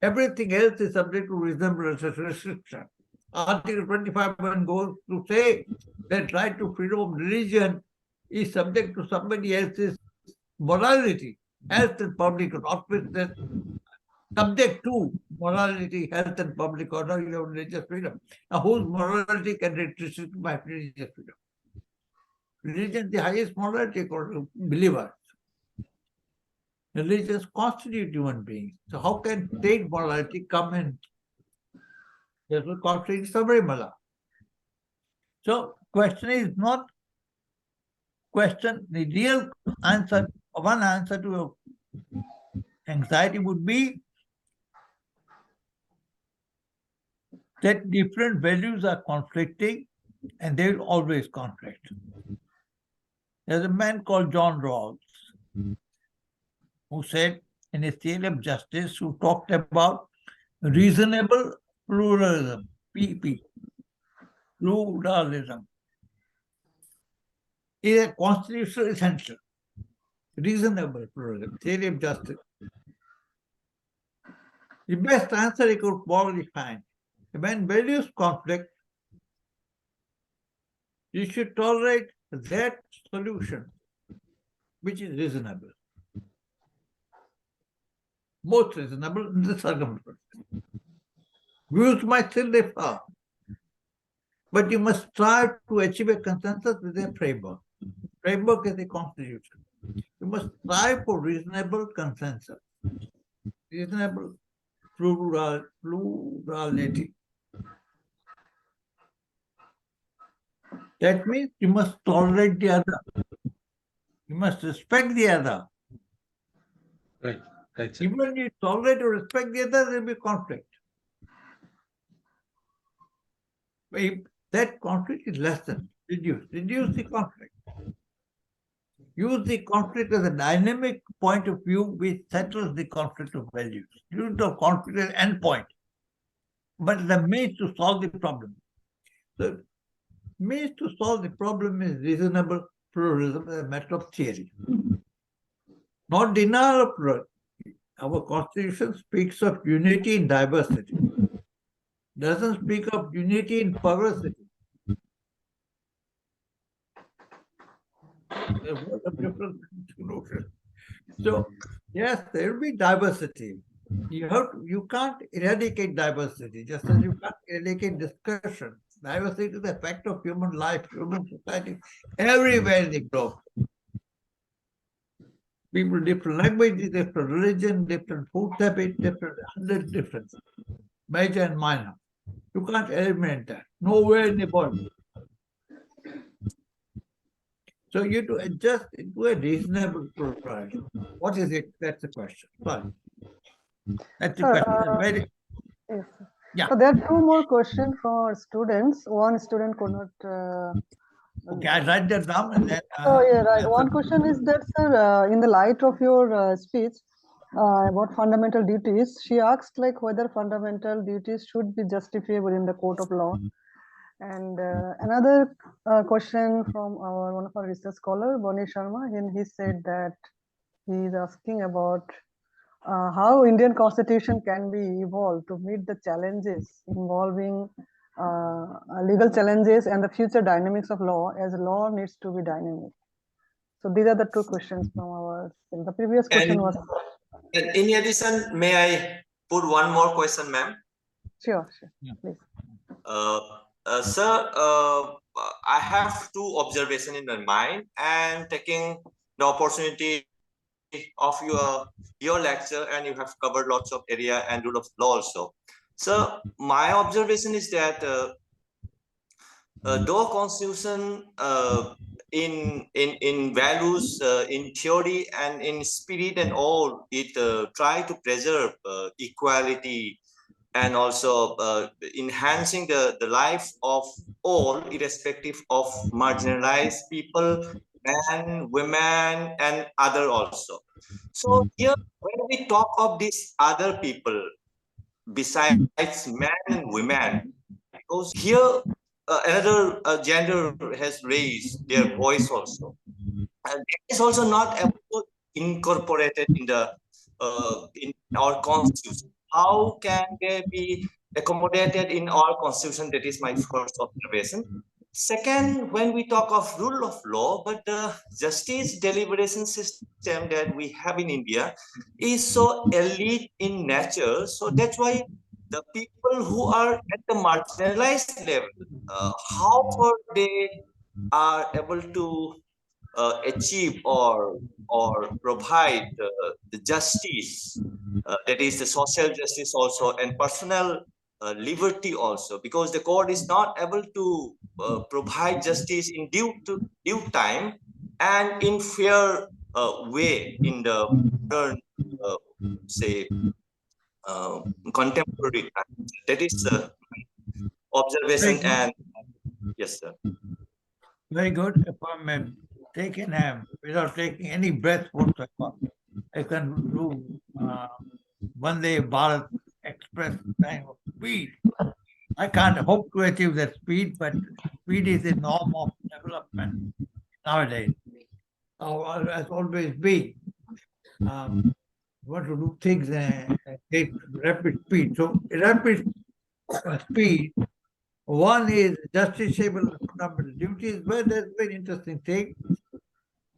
[SPEAKER 3] Everything else is subject to reasonable restriction. Article 25 goes to say that right to freedom of religion is subject to somebody else's morality, health and public order, that subject to morality, health and public order, you have religious freedom. Now, whose morality can be restricted by religious freedom? Religion is the highest morality according to believers. Religions constitute human beings. So how can state morality come in? That will contradict Sabrimala. So question is not question. The real answer, one answer to your anxiety would be that different values are conflicting and they will always conflict. There's a man called John Rawls who said in his theory of justice, who talked about reasonable pluralism, PP, pluralism, is a constitutional essential. Reasonable pluralism, theory of justice. The best answer he could probably find. When values conflict, you should tolerate that solution which is reasonable. Most reasonable in the circumstances. Views might still differ, but you must strive to achieve a consensus with a framework. Framework is the constitution. You must strive for reasonable consensus, reasonable plurality. That means you must tolerate the other. You must respect the other.
[SPEAKER 2] Right. Right.
[SPEAKER 3] Even when you tolerate or respect the other, there will be conflict. But if that conflict is lessened, reduce the conflict. Use the conflict as a dynamic point of view which settles the conflict of values. Use the conflict as an endpoint, but the means to solve the problem. The means to solve the problem is reasonable pluralism as a matter of theory. Not denial of pluralism. Our constitution speaks of unity in diversity. Doesn't speak of unity in perversity. So, yes, there will be diversity. You can't eradicate diversity, just as you can't eradicate discussion. Diversity is a fact of human life, human society, everywhere in the globe. People, different languages, different religion, different food habits, different, major and minor. You can't eliminate that. Nowhere in the world. So you have to adjust into a reasonable plurality. What is it? That's the question. Sorry. That's the question.
[SPEAKER 1] Yes.
[SPEAKER 3] Yeah.
[SPEAKER 1] So there are two more questions from our students. One student could not.
[SPEAKER 3] Okay, I write that down and then.
[SPEAKER 1] Oh yeah, right. One question is that, sir, in the light of your speech about fundamental duties, she asked like whether fundamental duties should be justifiable in the court of law. And another question from one of our research scholar, Bonnie Sharma, and he said that he is asking about how Indian Constitution can be evolved to meet the challenges involving legal challenges and the future dynamics of law, as law needs to be dynamic. So these are the two questions from our. The previous question was.
[SPEAKER 5] And in addition, may I put one more question, ma'am?
[SPEAKER 1] Sure, please.
[SPEAKER 5] Sir, I have two observations in my mind, and taking the opportunity of your lecture, and you have covered lots of area and rule of law also. So my observation is that though Constitution in values, in theory, and in spirit and all, it try to preserve equality and also enhancing the life of all, irrespective of marginalized people, men, women, and other also. So here, when we talk of these other people, besides men and women, because here another gender has raised their voice also, and it is also not incorporated in our constitution. How can they be accommodated in our constitution? That is my first observation. Second, when we talk of rule of law, but the justice deliberation system that we have in India is so elite in nature. So that's why the people who are at the marginalized level, how far they are able to achieve or provide the justice, that is the social justice also, and personal liberty also, because the court is not able to provide justice in due time and in fair way in the modern, uh, say, contemporary times. That is observation. And yes, sir.
[SPEAKER 3] Very good. If I'm taking without taking any breath whatsoever, I can do Vande Bharat Express kind of speed. I can't hope to achieve that speed, but speed is the norm of development nowadays. Has always been. Want to do things at rapid speed. So rapid speed. One is justiciable and fundamental duties, but that's a very interesting thing.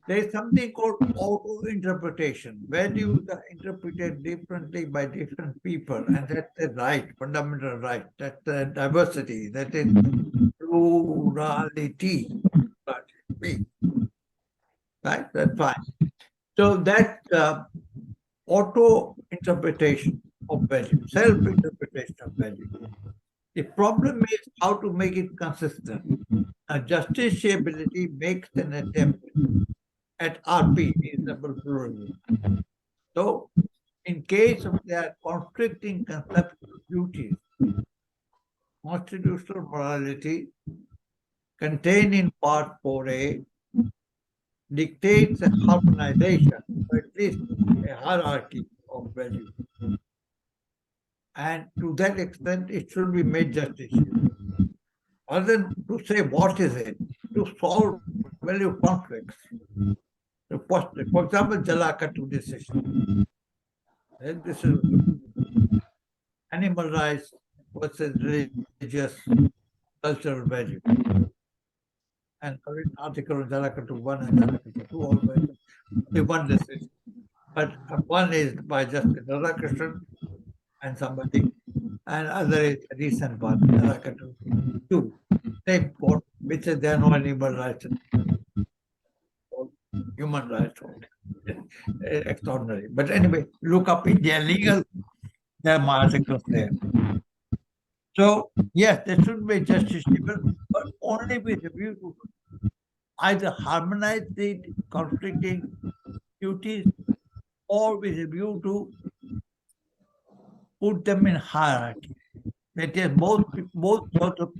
[SPEAKER 3] There is something called auto-interpretation. Values are interpreted differently by different people, and that's the right, fundamental right. That's the diversity. That is plurality. Right? That's fine. So that auto-interpretation of value, self-interpretation of value. The problem is how to make it consistent. Justiciability makes an attempt at RP, reasonable pluralism. So, in case of their conflicting conceptual duties, constitutional morality contained in Part 4A dictates a harmonization, or at least a hierarchy of values. And to that extent, it should be made justiciable. Other than to say what is it, to solve value conflicts. For example, Jalakattu decision. This is animal rights versus religious cultural value. And article of Jalakattu 1 and Jalakattu 2 always only one decision. But one is by Justice Radhakrishnan and somebody, and other is a recent one, Jalakattu 2. Same court, which says there are no animal rights, human rights only. Extraordinary. But anyway, look up India legal, there are articles there. So, yes, there should be justiciable, but only with a view to either harmonize the conflicting duties or with a view to put them in hierarchy. That is, both sorts of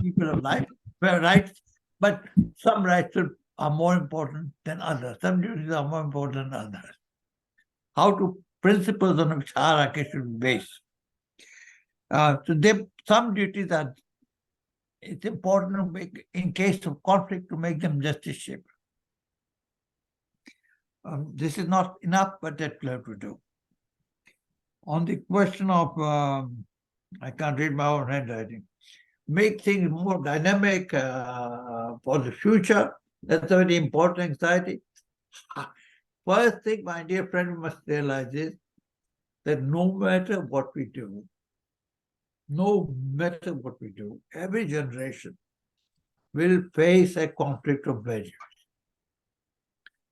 [SPEAKER 3] people of life, rights, but some rights are more important than others. Some duties are more important than others. How to principles on which hierarchy should be based. So some duties are, it's important to make, in case of conflict, to make them justiciable. This is not enough, but that we have to do. On the question of, I can't read my own handwriting, make things more dynamic for the future. That's a very important anxiety. First thing, my dear friend, we must realize is that no matter what we do, every generation will face a conflict of values.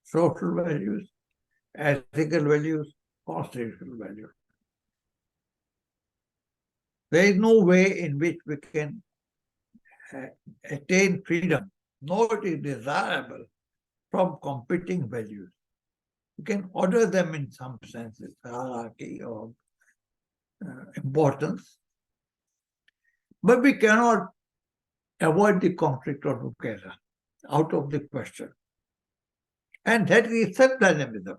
[SPEAKER 3] Social values, ethical values, constitutional values. There is no way in which we can attain freedom nor it is desirable from competing values. You can order them in some senses, hierarchy or importance, but we cannot avoid the conflict altogether, out of the question. And that is self-dynamism.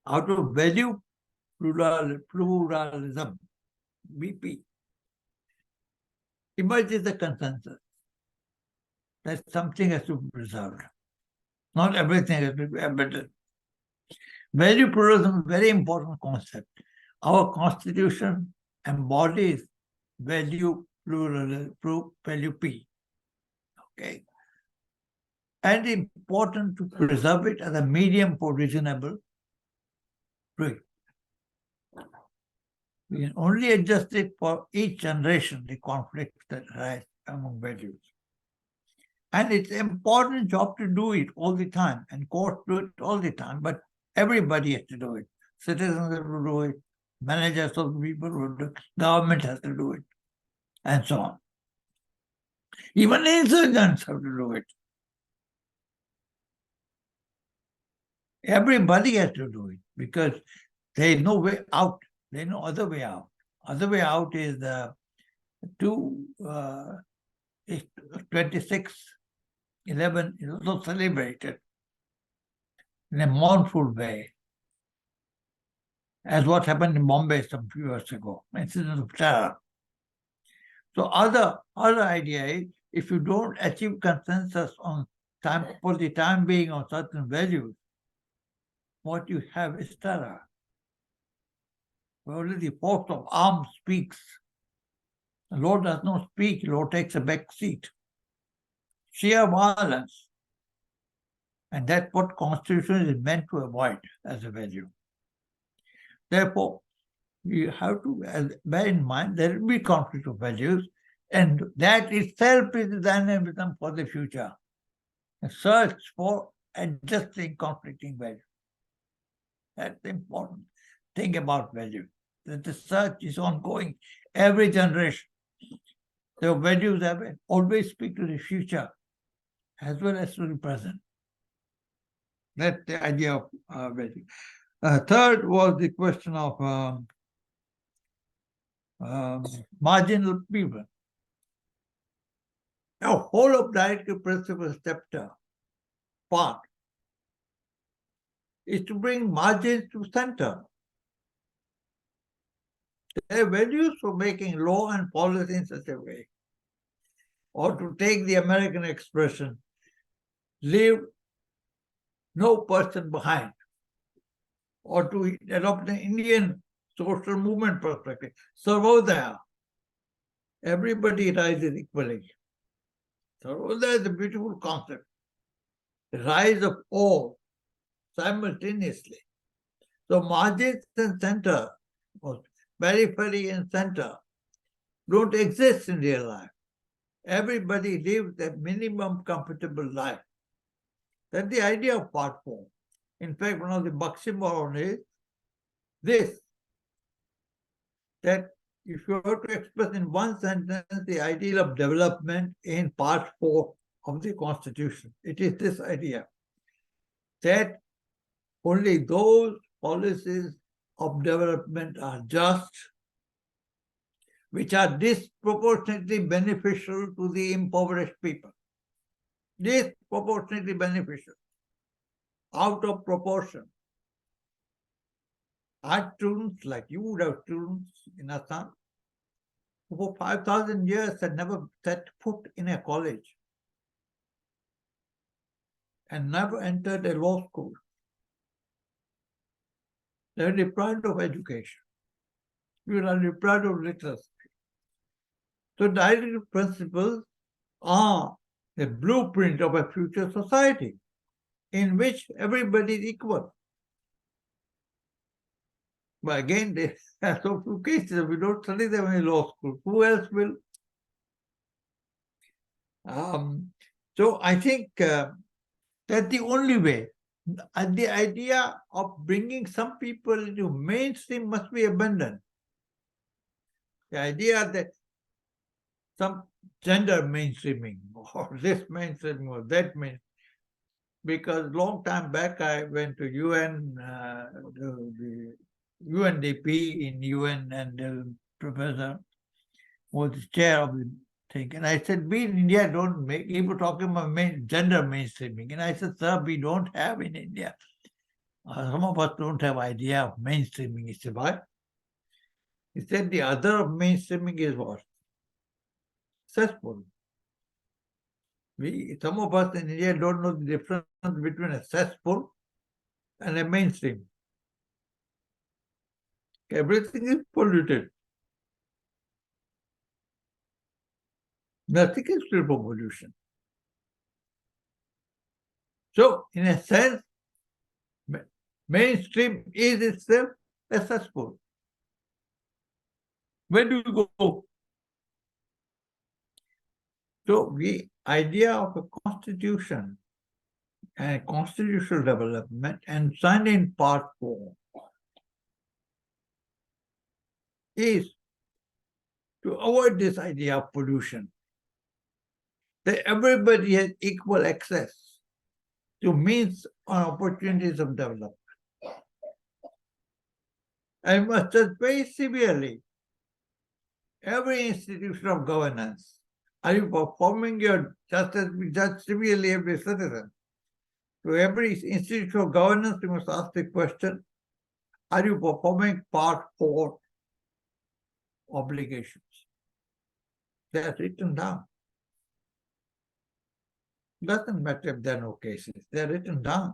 [SPEAKER 3] Out of value pluralism, BP, emerges the consensus that something has to be preserved. Not everything has to be abandoned. Value pluralism is a very important concept. Our constitution embodies value pluralism, value P. Okay. And important to preserve it as a medium for reasonable truth. We can only adjust it for each generation, the conflicts that arise among values. And it's an important job to do it all the time, and courts do it all the time, but everybody has to do it. Citizens have to do it, managers of the people who do it, government has to do it, and so on. Even insurgents have to do it. Everybody has to do it because there is no way out. There is no other way out. Other way out is the 26/11 is also celebrated in a mournful way, as what happened in Bombay some few years ago, incident of terror. So other idea is, if you don't achieve consensus on time for the time being on certain values, what you have is terror. Only the force of arms speaks. The law does not speak, the law takes a back seat. Sheer violence. And that's what Constitution is meant to avoid as a value. Therefore, you have to bear in mind there will be conflict of values, and that itself is the dynamism for the future. A search for adjusting conflicting values. That's the important thing about value. That the search is ongoing every generation. The values have always speak to the future as well as to the present. That's the idea of value. Third was the question of marginal people. Now, whole of directive principle chapter part is to bring margins to center. Their values for making law and policy in such a way, or to take the American expression, leave no person behind, or to adopt an Indian social movement perspective, Sarvodaya, everybody rises equally. Sarvodaya is a beautiful concept. The rise of all simultaneously. So margins and center, or periphery and center, don't exist in real life. Everybody lives a minimum comfortable life. That's the idea of part 4. In fact, one of the Baxi is this, that if you were to express in one sentence the ideal of development in part 4 of the Constitution, it is this idea that only those policies of development are just, which are disproportionately beneficial to the impoverished people. Disproportionately beneficial, out of proportion. I had students, like you would have students in Assam, who for 5,000 years had never set foot in a college and never entered a law school. They are deprived of education. We are deprived of literacy. So directive principles are the blueprint of a future society in which everybody is equal. But again, there are so few cases. We don't study them in law school. Who else will? So I think that's the only way. And the idea of bringing some people into mainstream must be abandoned. The idea that some gender mainstreaming or this mainstreaming or that mainstreaming. Because long time back I went to UN, the UNDP in UN, and the professor was the chair of the thing. And I said, we in India don't make, he was talking about gender mainstreaming. And I said, sir, we don't have in India. Some of us don't have idea of mainstreaming. He said, why? He said, the other of mainstreaming is what? Successful. Some of us in India don't know the difference between a cesspool and a mainstream. Everything is polluted. Nothing is free from pollution. So, in a sense, mainstream is itself a cesspool. Where do you go? So, the idea of a constitution and constitutional development and signed in part 4 is to avoid this idea of pollution, that everybody has equal access to means or opportunities of development. I must judge very severely every institution of governance. Are you performing your justice? We judge severely every citizen. To every institution of governance, you must ask the question, are you performing part 4 obligations? They are written down. Doesn't matter if there are no cases, they are written down.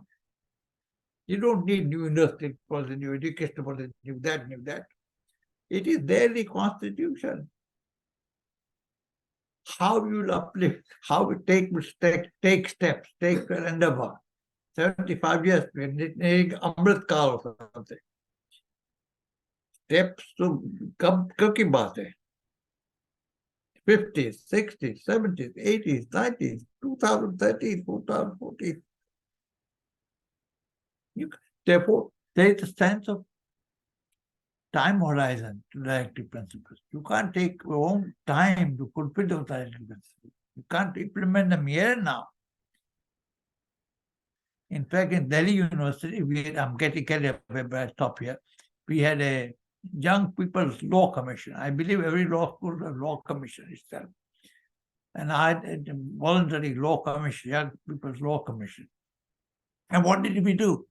[SPEAKER 3] You don't need new university policy, new education policy, new that, new that. It is there in the Constitution. How you will uplift, how we take steps, take an endeavor. 75 years, we're needing Amrit Kaal or something. Steps to come cookie baate. 50s, 60s, 70s, 80s, 90s, 2013, 2014. Therefore, there is a sense of time horizon to directive principles. You can't take your own time to fulfill those directive principles. You can't implement them here now. In fact, in Delhi University, I'm getting carried away, but I stop here. We had a young people's law commission. I believe every law school has a law commission itself. And I had a voluntary law commission, young people's law commission. And what did we do?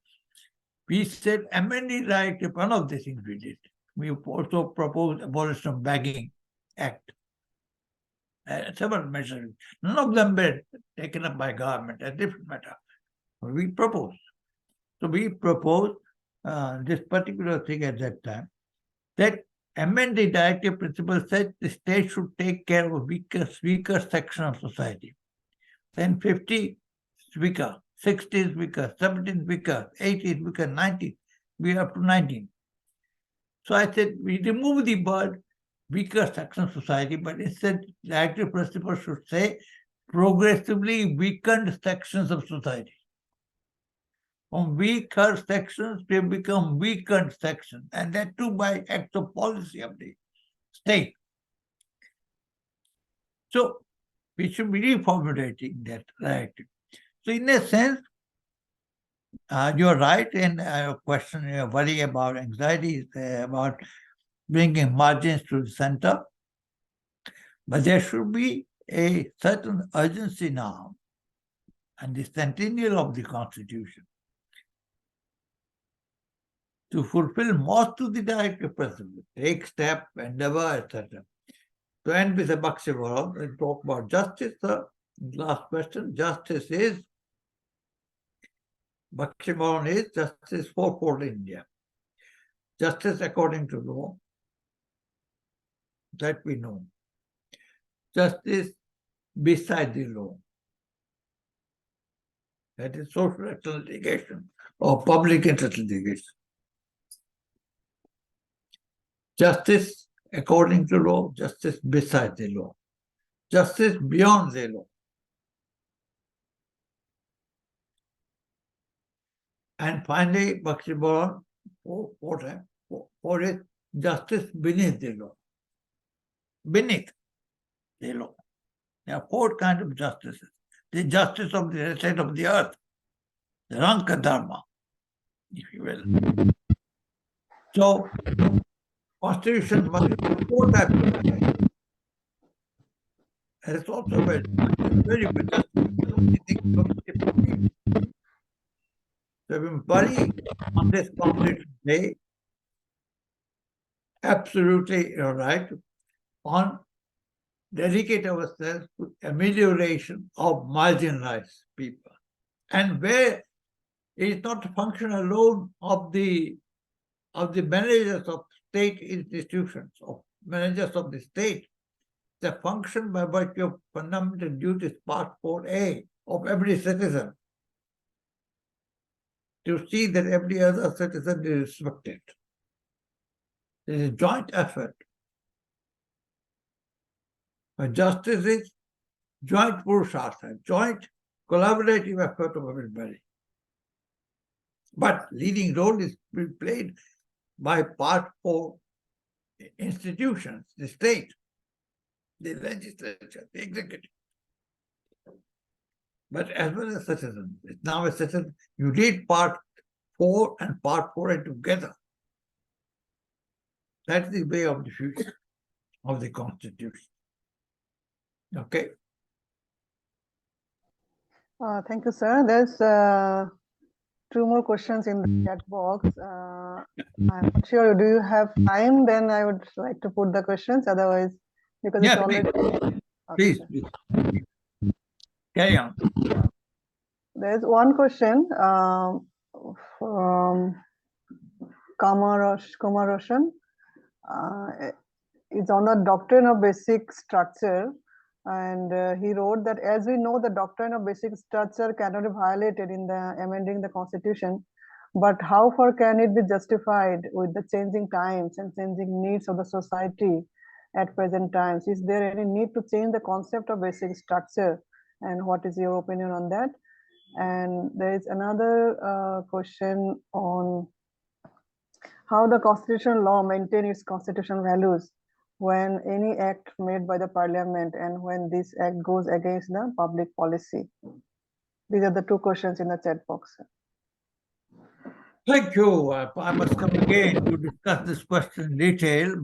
[SPEAKER 3] We said amending directive, one of the things we did. We also proposed abolition of begging act. Several measures. None of them were taken up by government, a different matter. We proposed. So we proposed this particular thing at that time, that amend the directive principle said the state should take care of weaker section of society. Then 50 is weaker, 60 is weaker, 70 is weaker, 80 is weaker, 90, we are up to 19. So I said, we remove the word weaker section of society, but instead the directive principle should say progressively weakened sections of society. From weaker sections, they become weakened sections, and that too by act of policy of the state. So we should be reformulating that directive. So in a sense, you're right in your question, your worry about anxiety, about bringing margins to the center. But there should be a certain urgency now, and the centennial of the Constitution, to fulfill most of the directive principles, take step, endeavor, etc. To end with a Baxi Warwick and talk about justice, last question. Justice is, Baxi Warwick is justice fourfold in India. Justice according to law, that we know. Justice beside the law, that is social interest litigation or public interest litigation. Justice according to law, justice beside the law, justice beyond the law. And finally, Baxi Warwick, for it, justice beneath the law. Beneath. the law. There are 4 kinds of justices. The justice of the state of the earth, the Ranka Dharma, if you will. So, constitution must be 4 types of justice. And it's also very good justice. So we worry on this Constitution Day, absolutely you're right, on dedicate ourselves to amelioration of marginalized people. And where it is not a function alone of the managers of state institutions, of managers of the state, the function by virtue of fundamental duties, Part 4A of every citizen, to see that every other citizen is respected. It is a joint effort. But justice is joint purushartha, joint collaborative effort of everybody. But leading role is being played by Part 4 institutions, the state, the legislature, the executive. But as well as citizens, it's now a citizen, you read Part 4 and Part 4A together. That's the way of the future of the Constitution. Okay.
[SPEAKER 1] Thank you, sir. There's 2 more questions in the chat box. I'm not sure. Do you have time? Then I would like to put the questions. Otherwise, because it's already. Okay,
[SPEAKER 3] Please,
[SPEAKER 1] sir.
[SPEAKER 3] please. Carry on.
[SPEAKER 1] There's one question from Kamaroshan. It's on the doctrine of basic structure. And he wrote that as we know, the doctrine of basic structure cannot be violated in the amending the constitution, but how far can it be justified with the changing times and changing needs of the society at present times? Is there any need to change the concept of basic structure? And what is your opinion on that? And there is another question on how the constitutional law maintain its constitutional values when any act made by the parliament and when this act goes against the public policy. These are the 2 questions in the chat box.
[SPEAKER 3] Thank you. I must come again to discuss this question in detail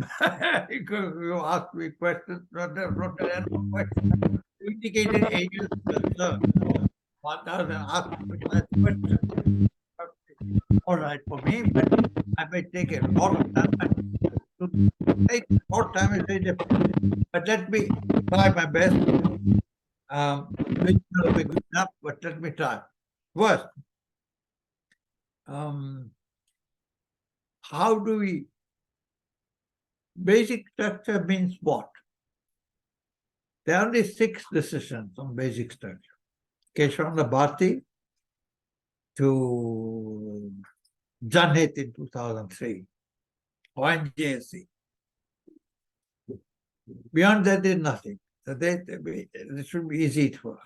[SPEAKER 3] because you asked me questions, not questions. Indicated areas concern. 1,000 asked me questions. All right for me, but I may take a lot of time. Short time is very difficult. But let me try my best. Which will be good enough, but let me try. First, how do we, basic structure means what? There are only 6 decisions on basic structure. Keshwanda Bharti to Janhit in 2003, ONJSC. Beyond that, there's nothing. So this should be easy for us.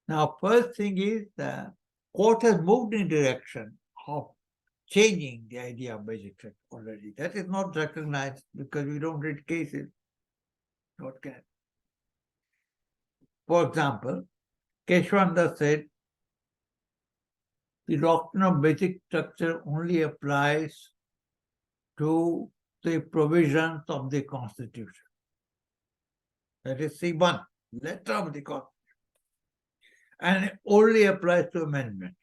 [SPEAKER 3] Now, first thing is the court has moved in direction of changing the idea of basic structure already. That is not recognized because we don't read cases. What can? For example, Keshwanda said the doctrine of basic structure only applies to the provisions of the Constitution. That is C1, letter of the Constitution. And it only applies to amendment.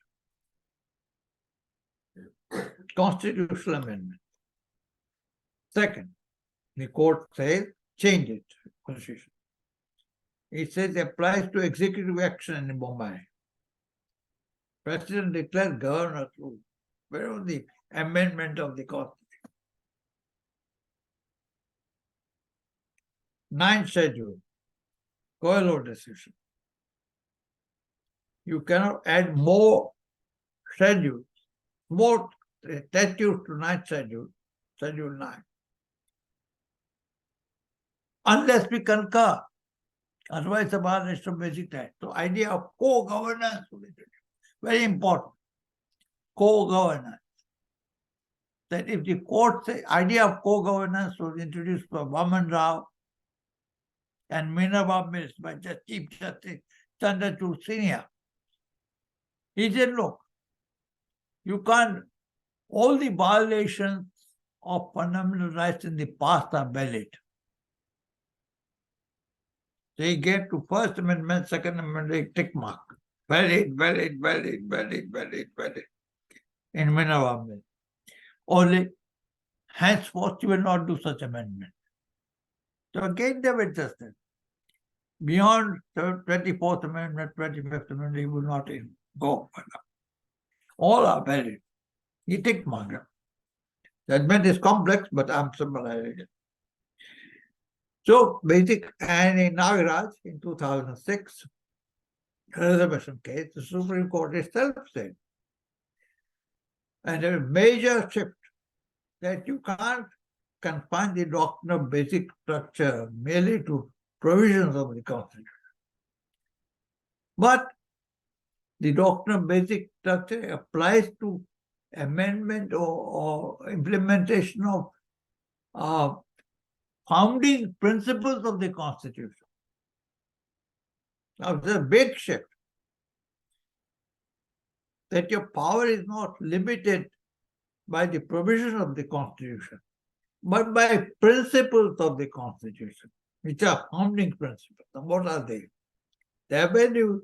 [SPEAKER 3] Constitutional amendment. Second, the court says, change it, Constitution. It says it applies to executive action in Bombay. President declares governor rule. Where was the amendment of the Constitution? 9th schedule, Coelho decision. You cannot add more schedules, more statutes to 9th schedule, schedule 9. Unless we concur. Otherwise, the violation of basic rights. So, idea of co-governance, very important. Co-governance. That if the court say idea of co-governance was introduced by Vaman Rao, and Minerva Mills by Chief Justice Chandrachud Senior. He said, look, you can't, all the violations of fundamental rights in the past are valid. They get to First Amendment, Second Amendment, tick mark. Valid, valid, valid, valid, valid, valid. In Minerva Mills. Only henceforth you will not do such amendment. So again they were justice. Beyond the 24th Amendment, 25th Amendment, he will not even go. All are valid. He tick mark. Judgment is complex, but I'm summarizing it. So basic, and in Nagaraj in 2006, reservation case, the Supreme Court itself said, and a major shift that you can't confine the doctrine of basic structure merely to provisions of the Constitution. But the doctrine of basic structure applies to amendment or implementation of founding principles of the Constitution. Now, it's a big shift. That your power is not limited by the provisions of the Constitution, but by principles of the Constitution, which are founding principles. And what are they? They are values,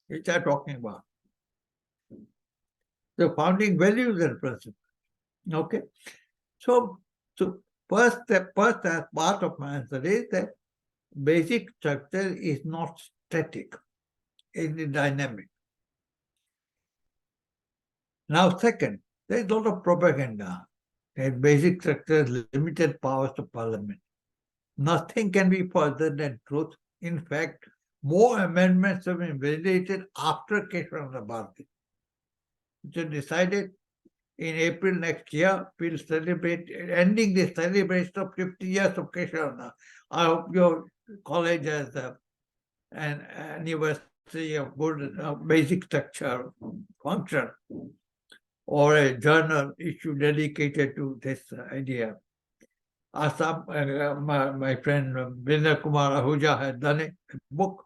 [SPEAKER 3] which I'm talking about. The founding values and principles. Okay? So first as part of my answer is that basic structure is not static, it is dynamic. Now, second, there is a lot of propaganda that basic structure has limited powers to Parliament. Nothing can be further than truth. In fact, more amendments have been validated after Keshwara Bharati, which was decided in April next year. We'll celebrate, ending the celebration of 50 years of Keshwara. I hope your college has an anniversary of good basic structure function, or a journal issue dedicated to this idea. Assam, my friend Vindra Kumar Ahuja had done a book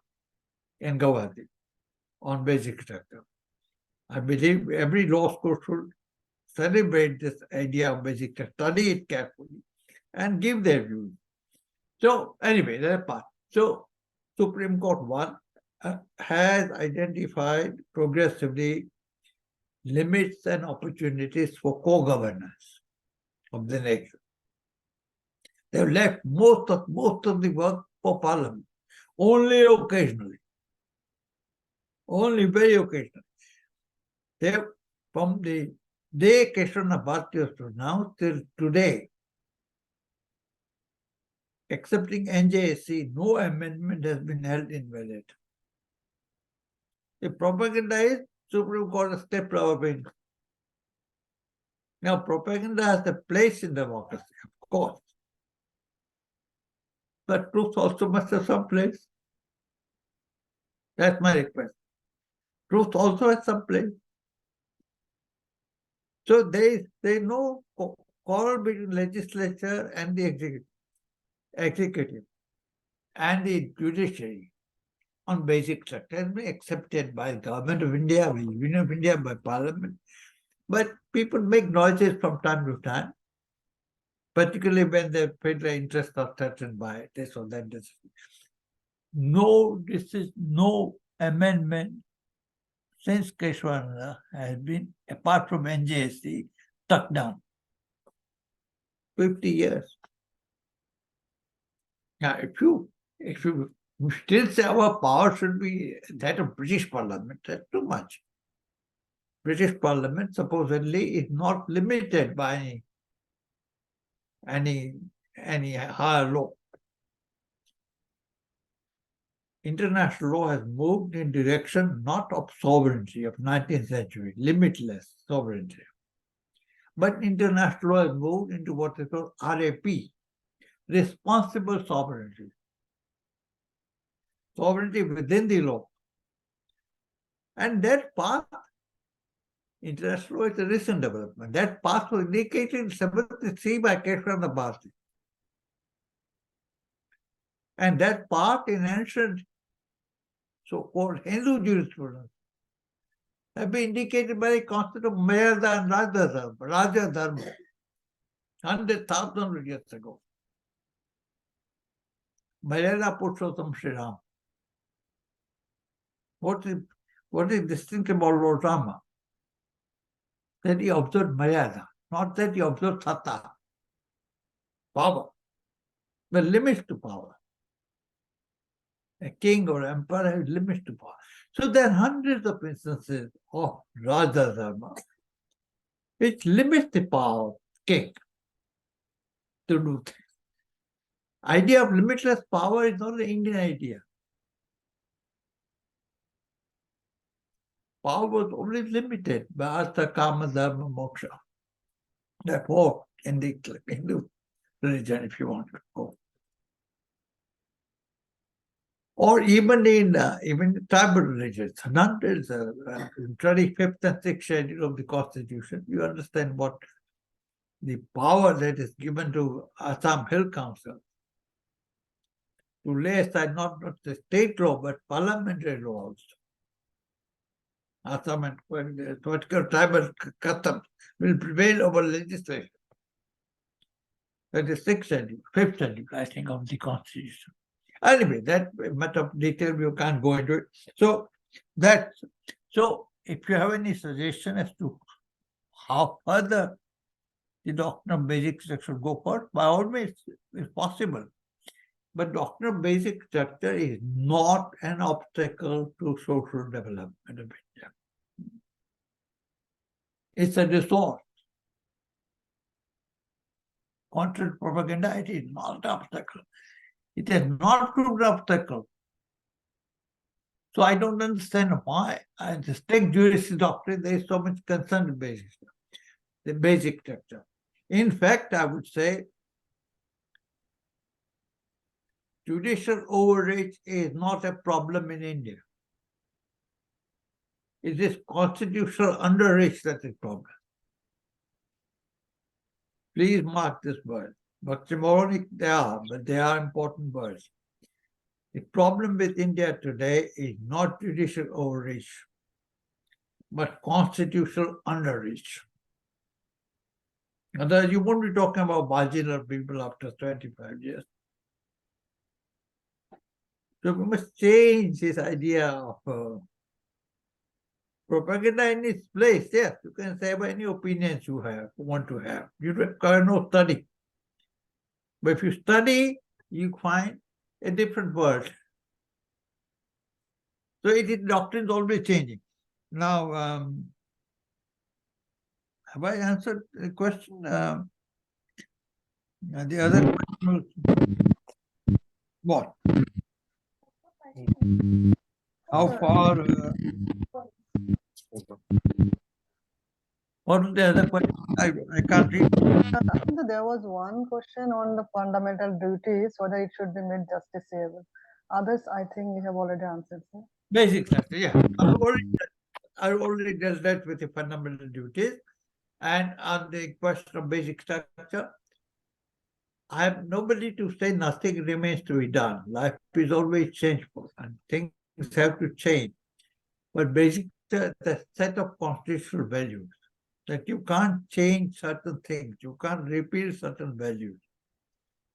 [SPEAKER 3] in Guwahati on basic structure. I believe every law school should celebrate this idea of basic structure, study it carefully, and give their views. So anyway, that part. So Supreme Court 1 has identified progressively limits and opportunities for co-governance of the nation. They've left most of the work for Parliament, only occasionally, only very occasionally. They, from the day Keshwara Bharati was pronounced till today, excepting NJSC, no amendment has been held invalid. The propaganda is Supreme Court has stepped our wing. Now, propaganda has a place in democracy, of course. But truth also must have some place. That's my request. Truth also has some place. So there is no quarrel between legislature and the executive and the judiciary on basic structure has been accepted by the Government of India, by the Union of India, by Parliament. But people make noises from time to time, particularly when their federal interests are threatened by this or that. No, this is no amendment since Keshwara has been, apart from NJSC, stuck down. 50 years. Now, if you still say our power should be that of British Parliament, that's too much. British Parliament supposedly is not limited by any higher law. International law has moved in direction not of sovereignty of 19th century, limitless sovereignty. But international law has moved into what is called RAP, responsible sovereignty. Sovereignty within the law. And that path, international law is a recent development. That path was indicated in 73 by Keshwara Bharati. And that part in ancient so-called Hindu jurisprudence have been indicated by the concept of Mayada and Raja Dharma, 100,000 years ago. Mayada Purushottam Sri Ram. What is distinct about Lord Rama? That he observed Mayada, not that he observed Satta, power. The limits to power. A king or emperor has limits to power. So there are hundreds of instances of Raja Dharma which limits the power of king to do things. Idea of limitless power is not an Indian idea. Power was only limited by Artha, Kama, Dharma, Moksha. Therefore, in the Hindu religion, if you want to go. Or even in tribal religions, none is 25th and 6th schedule of the Constitution. You understand what the power that is given to Assam Hill Council to lay aside not the state law but parliamentary laws. Assam and particular tribal customs will prevail over legislation. That is 6th schedule, 5th schedule, I think, of the Constitution. Anyway, that matter of detail you can't go into it. So if you have any suggestion as to how further the doctrine of basic structure should go forward, by all means it's possible. But doctrine of basic structure is not an obstacle to social development of India. It's a resource. Contrary to propaganda, it is not an obstacle. It has not proved an obstacle. So I don't understand why. In the strict jurist doctrine, there is so much concern with the basic structure. In fact, I would say judicial overreach is not a problem in India. It is constitutional underreach that is a problem. Please mark this word. Oxymoronic they are, but they are important words. The problem with India today is not judicial overreach, but constitutional underreach. Otherwise, you won't be talking about marginal people after 25 years. So we must change this idea of propaganda in its place. Yes, you can say about any opinions you want to have. You require no study. But if you study, you find a different world. So doctrine is always changing. Now, have I answered the question? The other question was what? How far? What was the other question? I can't read.
[SPEAKER 1] There was one question on the fundamental duties, whether it should be made justiciable. Others, I think we have already answered. Sir.
[SPEAKER 3] Basic structure, yeah. I already dealt that with the fundamental duties. And on the question of basic structure, I have nobody to say nothing remains to be done. Life is always changeful and things have to change. But basically, the set of constitutional values that you can't change certain things, you can't repeal certain values.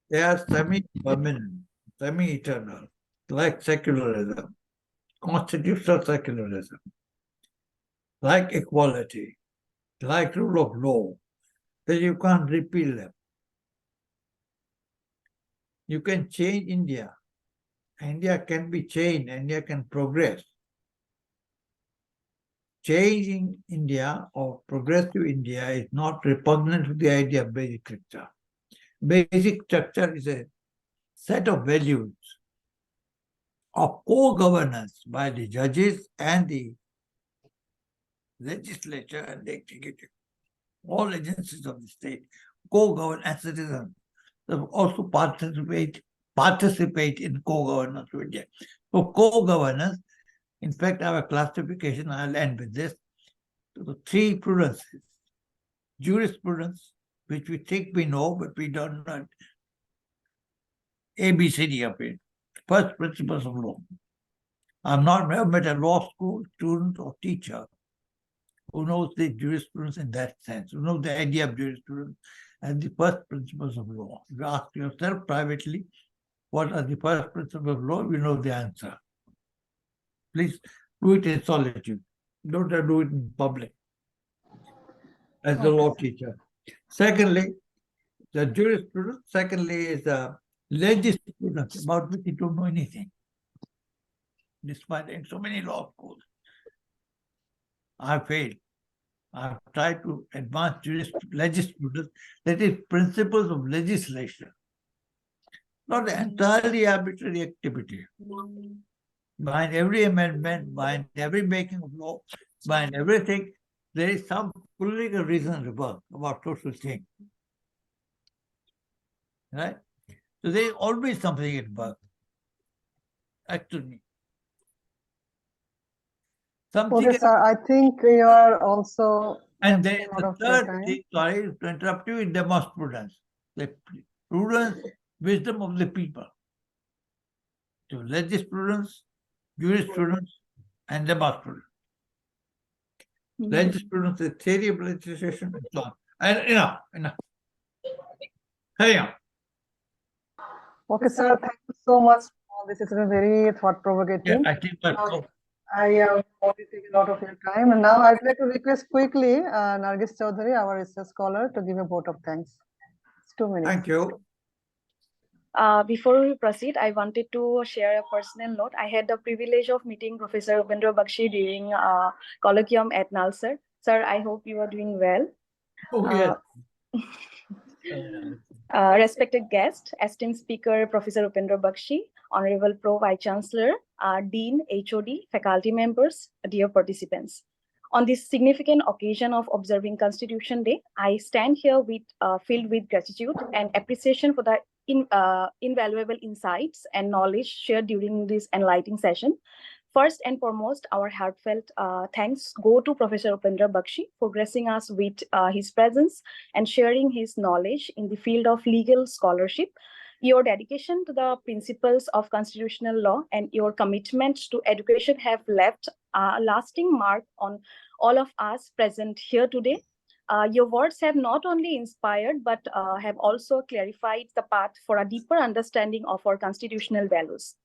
[SPEAKER 3] They are semi-permanent, semi-eternal, like secularism, constitutional secularism, like equality, like rule of law, that you can't repeal them. You can change India. India can be changed, India can progress. Changing India or progressive India is not repugnant to the idea of basic structure. Basic structure is a set of values of co-governance by the judges and the legislature and the executive. All agencies of the state co-govern as citizens. They also participate in co-governance of India. So co-governance, in fact, our classification, I'll end with this, the three prudences. Jurisprudence, which we think we know, but we don't know ABCD of it. first principles of law. I've never met a law school student or teacher who knows the jurisprudence in that sense, who knows the idea of jurisprudence and the first principles of law. If you ask yourself privately, what are the first principles of law, you know the answer. Please do it in solitude. Don't do it in public as a law teacher. Secondly, the jurisprudence. Secondly is the legisprudence, about which you don't know anything. Despite in so many law schools, I failed. I've tried to advance legisprudence, that is principles of legislation, not entirely arbitrary activity. Behind every amendment, behind every making of law, behind everything, there is some political reason at work about social change. Right? So there is always something at work. Actually.
[SPEAKER 1] Okay, sir, I think you are also
[SPEAKER 3] and then
[SPEAKER 1] out
[SPEAKER 3] the
[SPEAKER 1] of your
[SPEAKER 3] third
[SPEAKER 1] time.
[SPEAKER 3] thing, sorry to interrupt you, is demonstrance. The prudence, wisdom of the people. So legisprudence, jurisprudence, and demonstrance. Legisprudence is theory of legislation and so on. And enough. Hurry on.
[SPEAKER 1] Okay, sir, thank you so much. This is very thought-provoking.
[SPEAKER 3] Yeah, I think that's all.
[SPEAKER 1] I have already taken a lot of your time, and now I'd like to request quickly Nargis Chaudhary, our research scholar, to give a vote of thanks. It's 2 minutes.
[SPEAKER 3] Thank you.
[SPEAKER 6] Before we proceed, I wanted to share a personal note. I had the privilege of meeting Professor Upendra Baxi during colloquium at Nalsar. Sir, I hope you are doing well.
[SPEAKER 3] Oh, yes.
[SPEAKER 6] Respected guest, esteemed speaker, Professor Upendra Baxi, Honorable Pro Vice Chancellor, Dean, HOD, faculty members, dear participants. On this significant occasion of observing Constitution Day, I stand here filled with gratitude and appreciation for the invaluable insights and knowledge shared during this enlightening session. First and foremost, our heartfelt thanks go to Professor Upendra Baxi for gracing us with his presence and sharing his knowledge in the field of legal scholarship. Your dedication to the principles of constitutional law and your commitment to education have left a lasting mark on all of us present here today. Your words have not only inspired, but have also clarified the path for a deeper understanding of our constitutional values.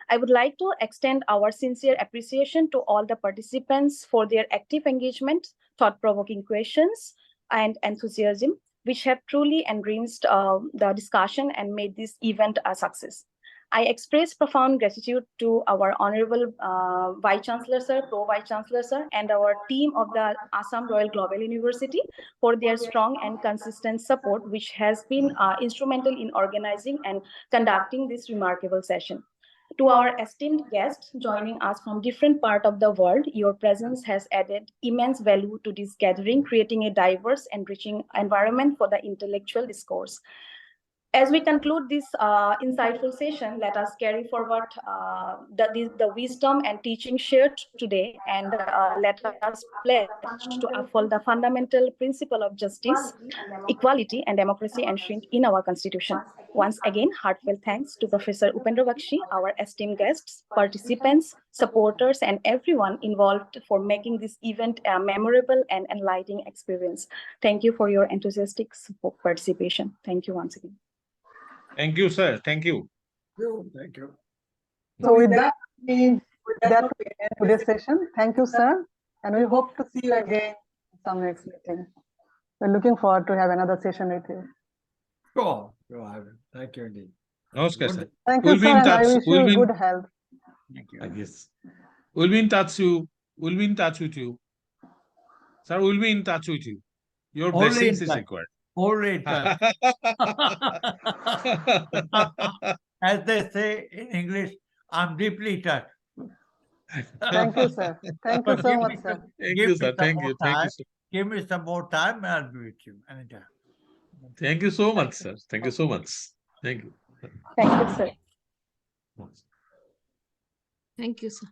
[SPEAKER 6] I would like to extend our sincere appreciation to all the participants for their active engagement, thought-provoking questions, and enthusiasm, which have truly enriched the discussion and made this event a success. I express profound gratitude to our Honorable Vice Chancellor Sir, Pro Vice Chancellor Sir, and our team of the Assam Royal Global University for their strong and consistent support, which has been instrumental in organizing and conducting this remarkable session. To our esteemed guests joining us from different parts of the world, your presence has added immense value to this gathering, creating a diverse and enriching environment for the intellectual discourse. As we conclude this insightful session, let us carry forward the wisdom and teaching shared today, and let us pledge to uphold the fundamental principle of justice, equality, and democracy enshrined in our Constitution. Once again, heartfelt thanks to Professor Upendra Baxi, our esteemed guests, participants, supporters, and everyone involved for making this event a memorable and enlightening experience. Thank you for your enthusiastic participation. Thank you once again.
[SPEAKER 2] Thank you, sir. Thank you.
[SPEAKER 3] Thank you.
[SPEAKER 1] So with that, we end today's session. Thank you, sir. And we hope to see you again in some next meeting. We're looking forward to have another session with you.
[SPEAKER 3] Sure. Thank you indeed.
[SPEAKER 2] Namaskar, sir.
[SPEAKER 1] Thank you,
[SPEAKER 2] We'll be
[SPEAKER 1] sir,
[SPEAKER 2] in
[SPEAKER 1] and I
[SPEAKER 2] touch.
[SPEAKER 1] wish
[SPEAKER 2] We'll be
[SPEAKER 1] you
[SPEAKER 2] in-
[SPEAKER 1] good health.
[SPEAKER 3] Thank you.
[SPEAKER 2] Yes. We'll be in touch. We'll be in touch with you. Sir, we'll be in touch with you. Your
[SPEAKER 3] Only
[SPEAKER 2] blessings
[SPEAKER 3] in
[SPEAKER 2] is
[SPEAKER 3] touch.
[SPEAKER 2] required.
[SPEAKER 3] Only touch. As they say in English, I'm deeply touched.
[SPEAKER 1] Thank you, sir. Thank you so much, sir.
[SPEAKER 2] Thank you, sir. Thank you. Thank you, sir.
[SPEAKER 3] Give me some more time and I'll be with you anytime.
[SPEAKER 2] Thank you so much, sir. Thank you so much. Thank you.
[SPEAKER 6] Thank you, sir.
[SPEAKER 7] Thank you, sir.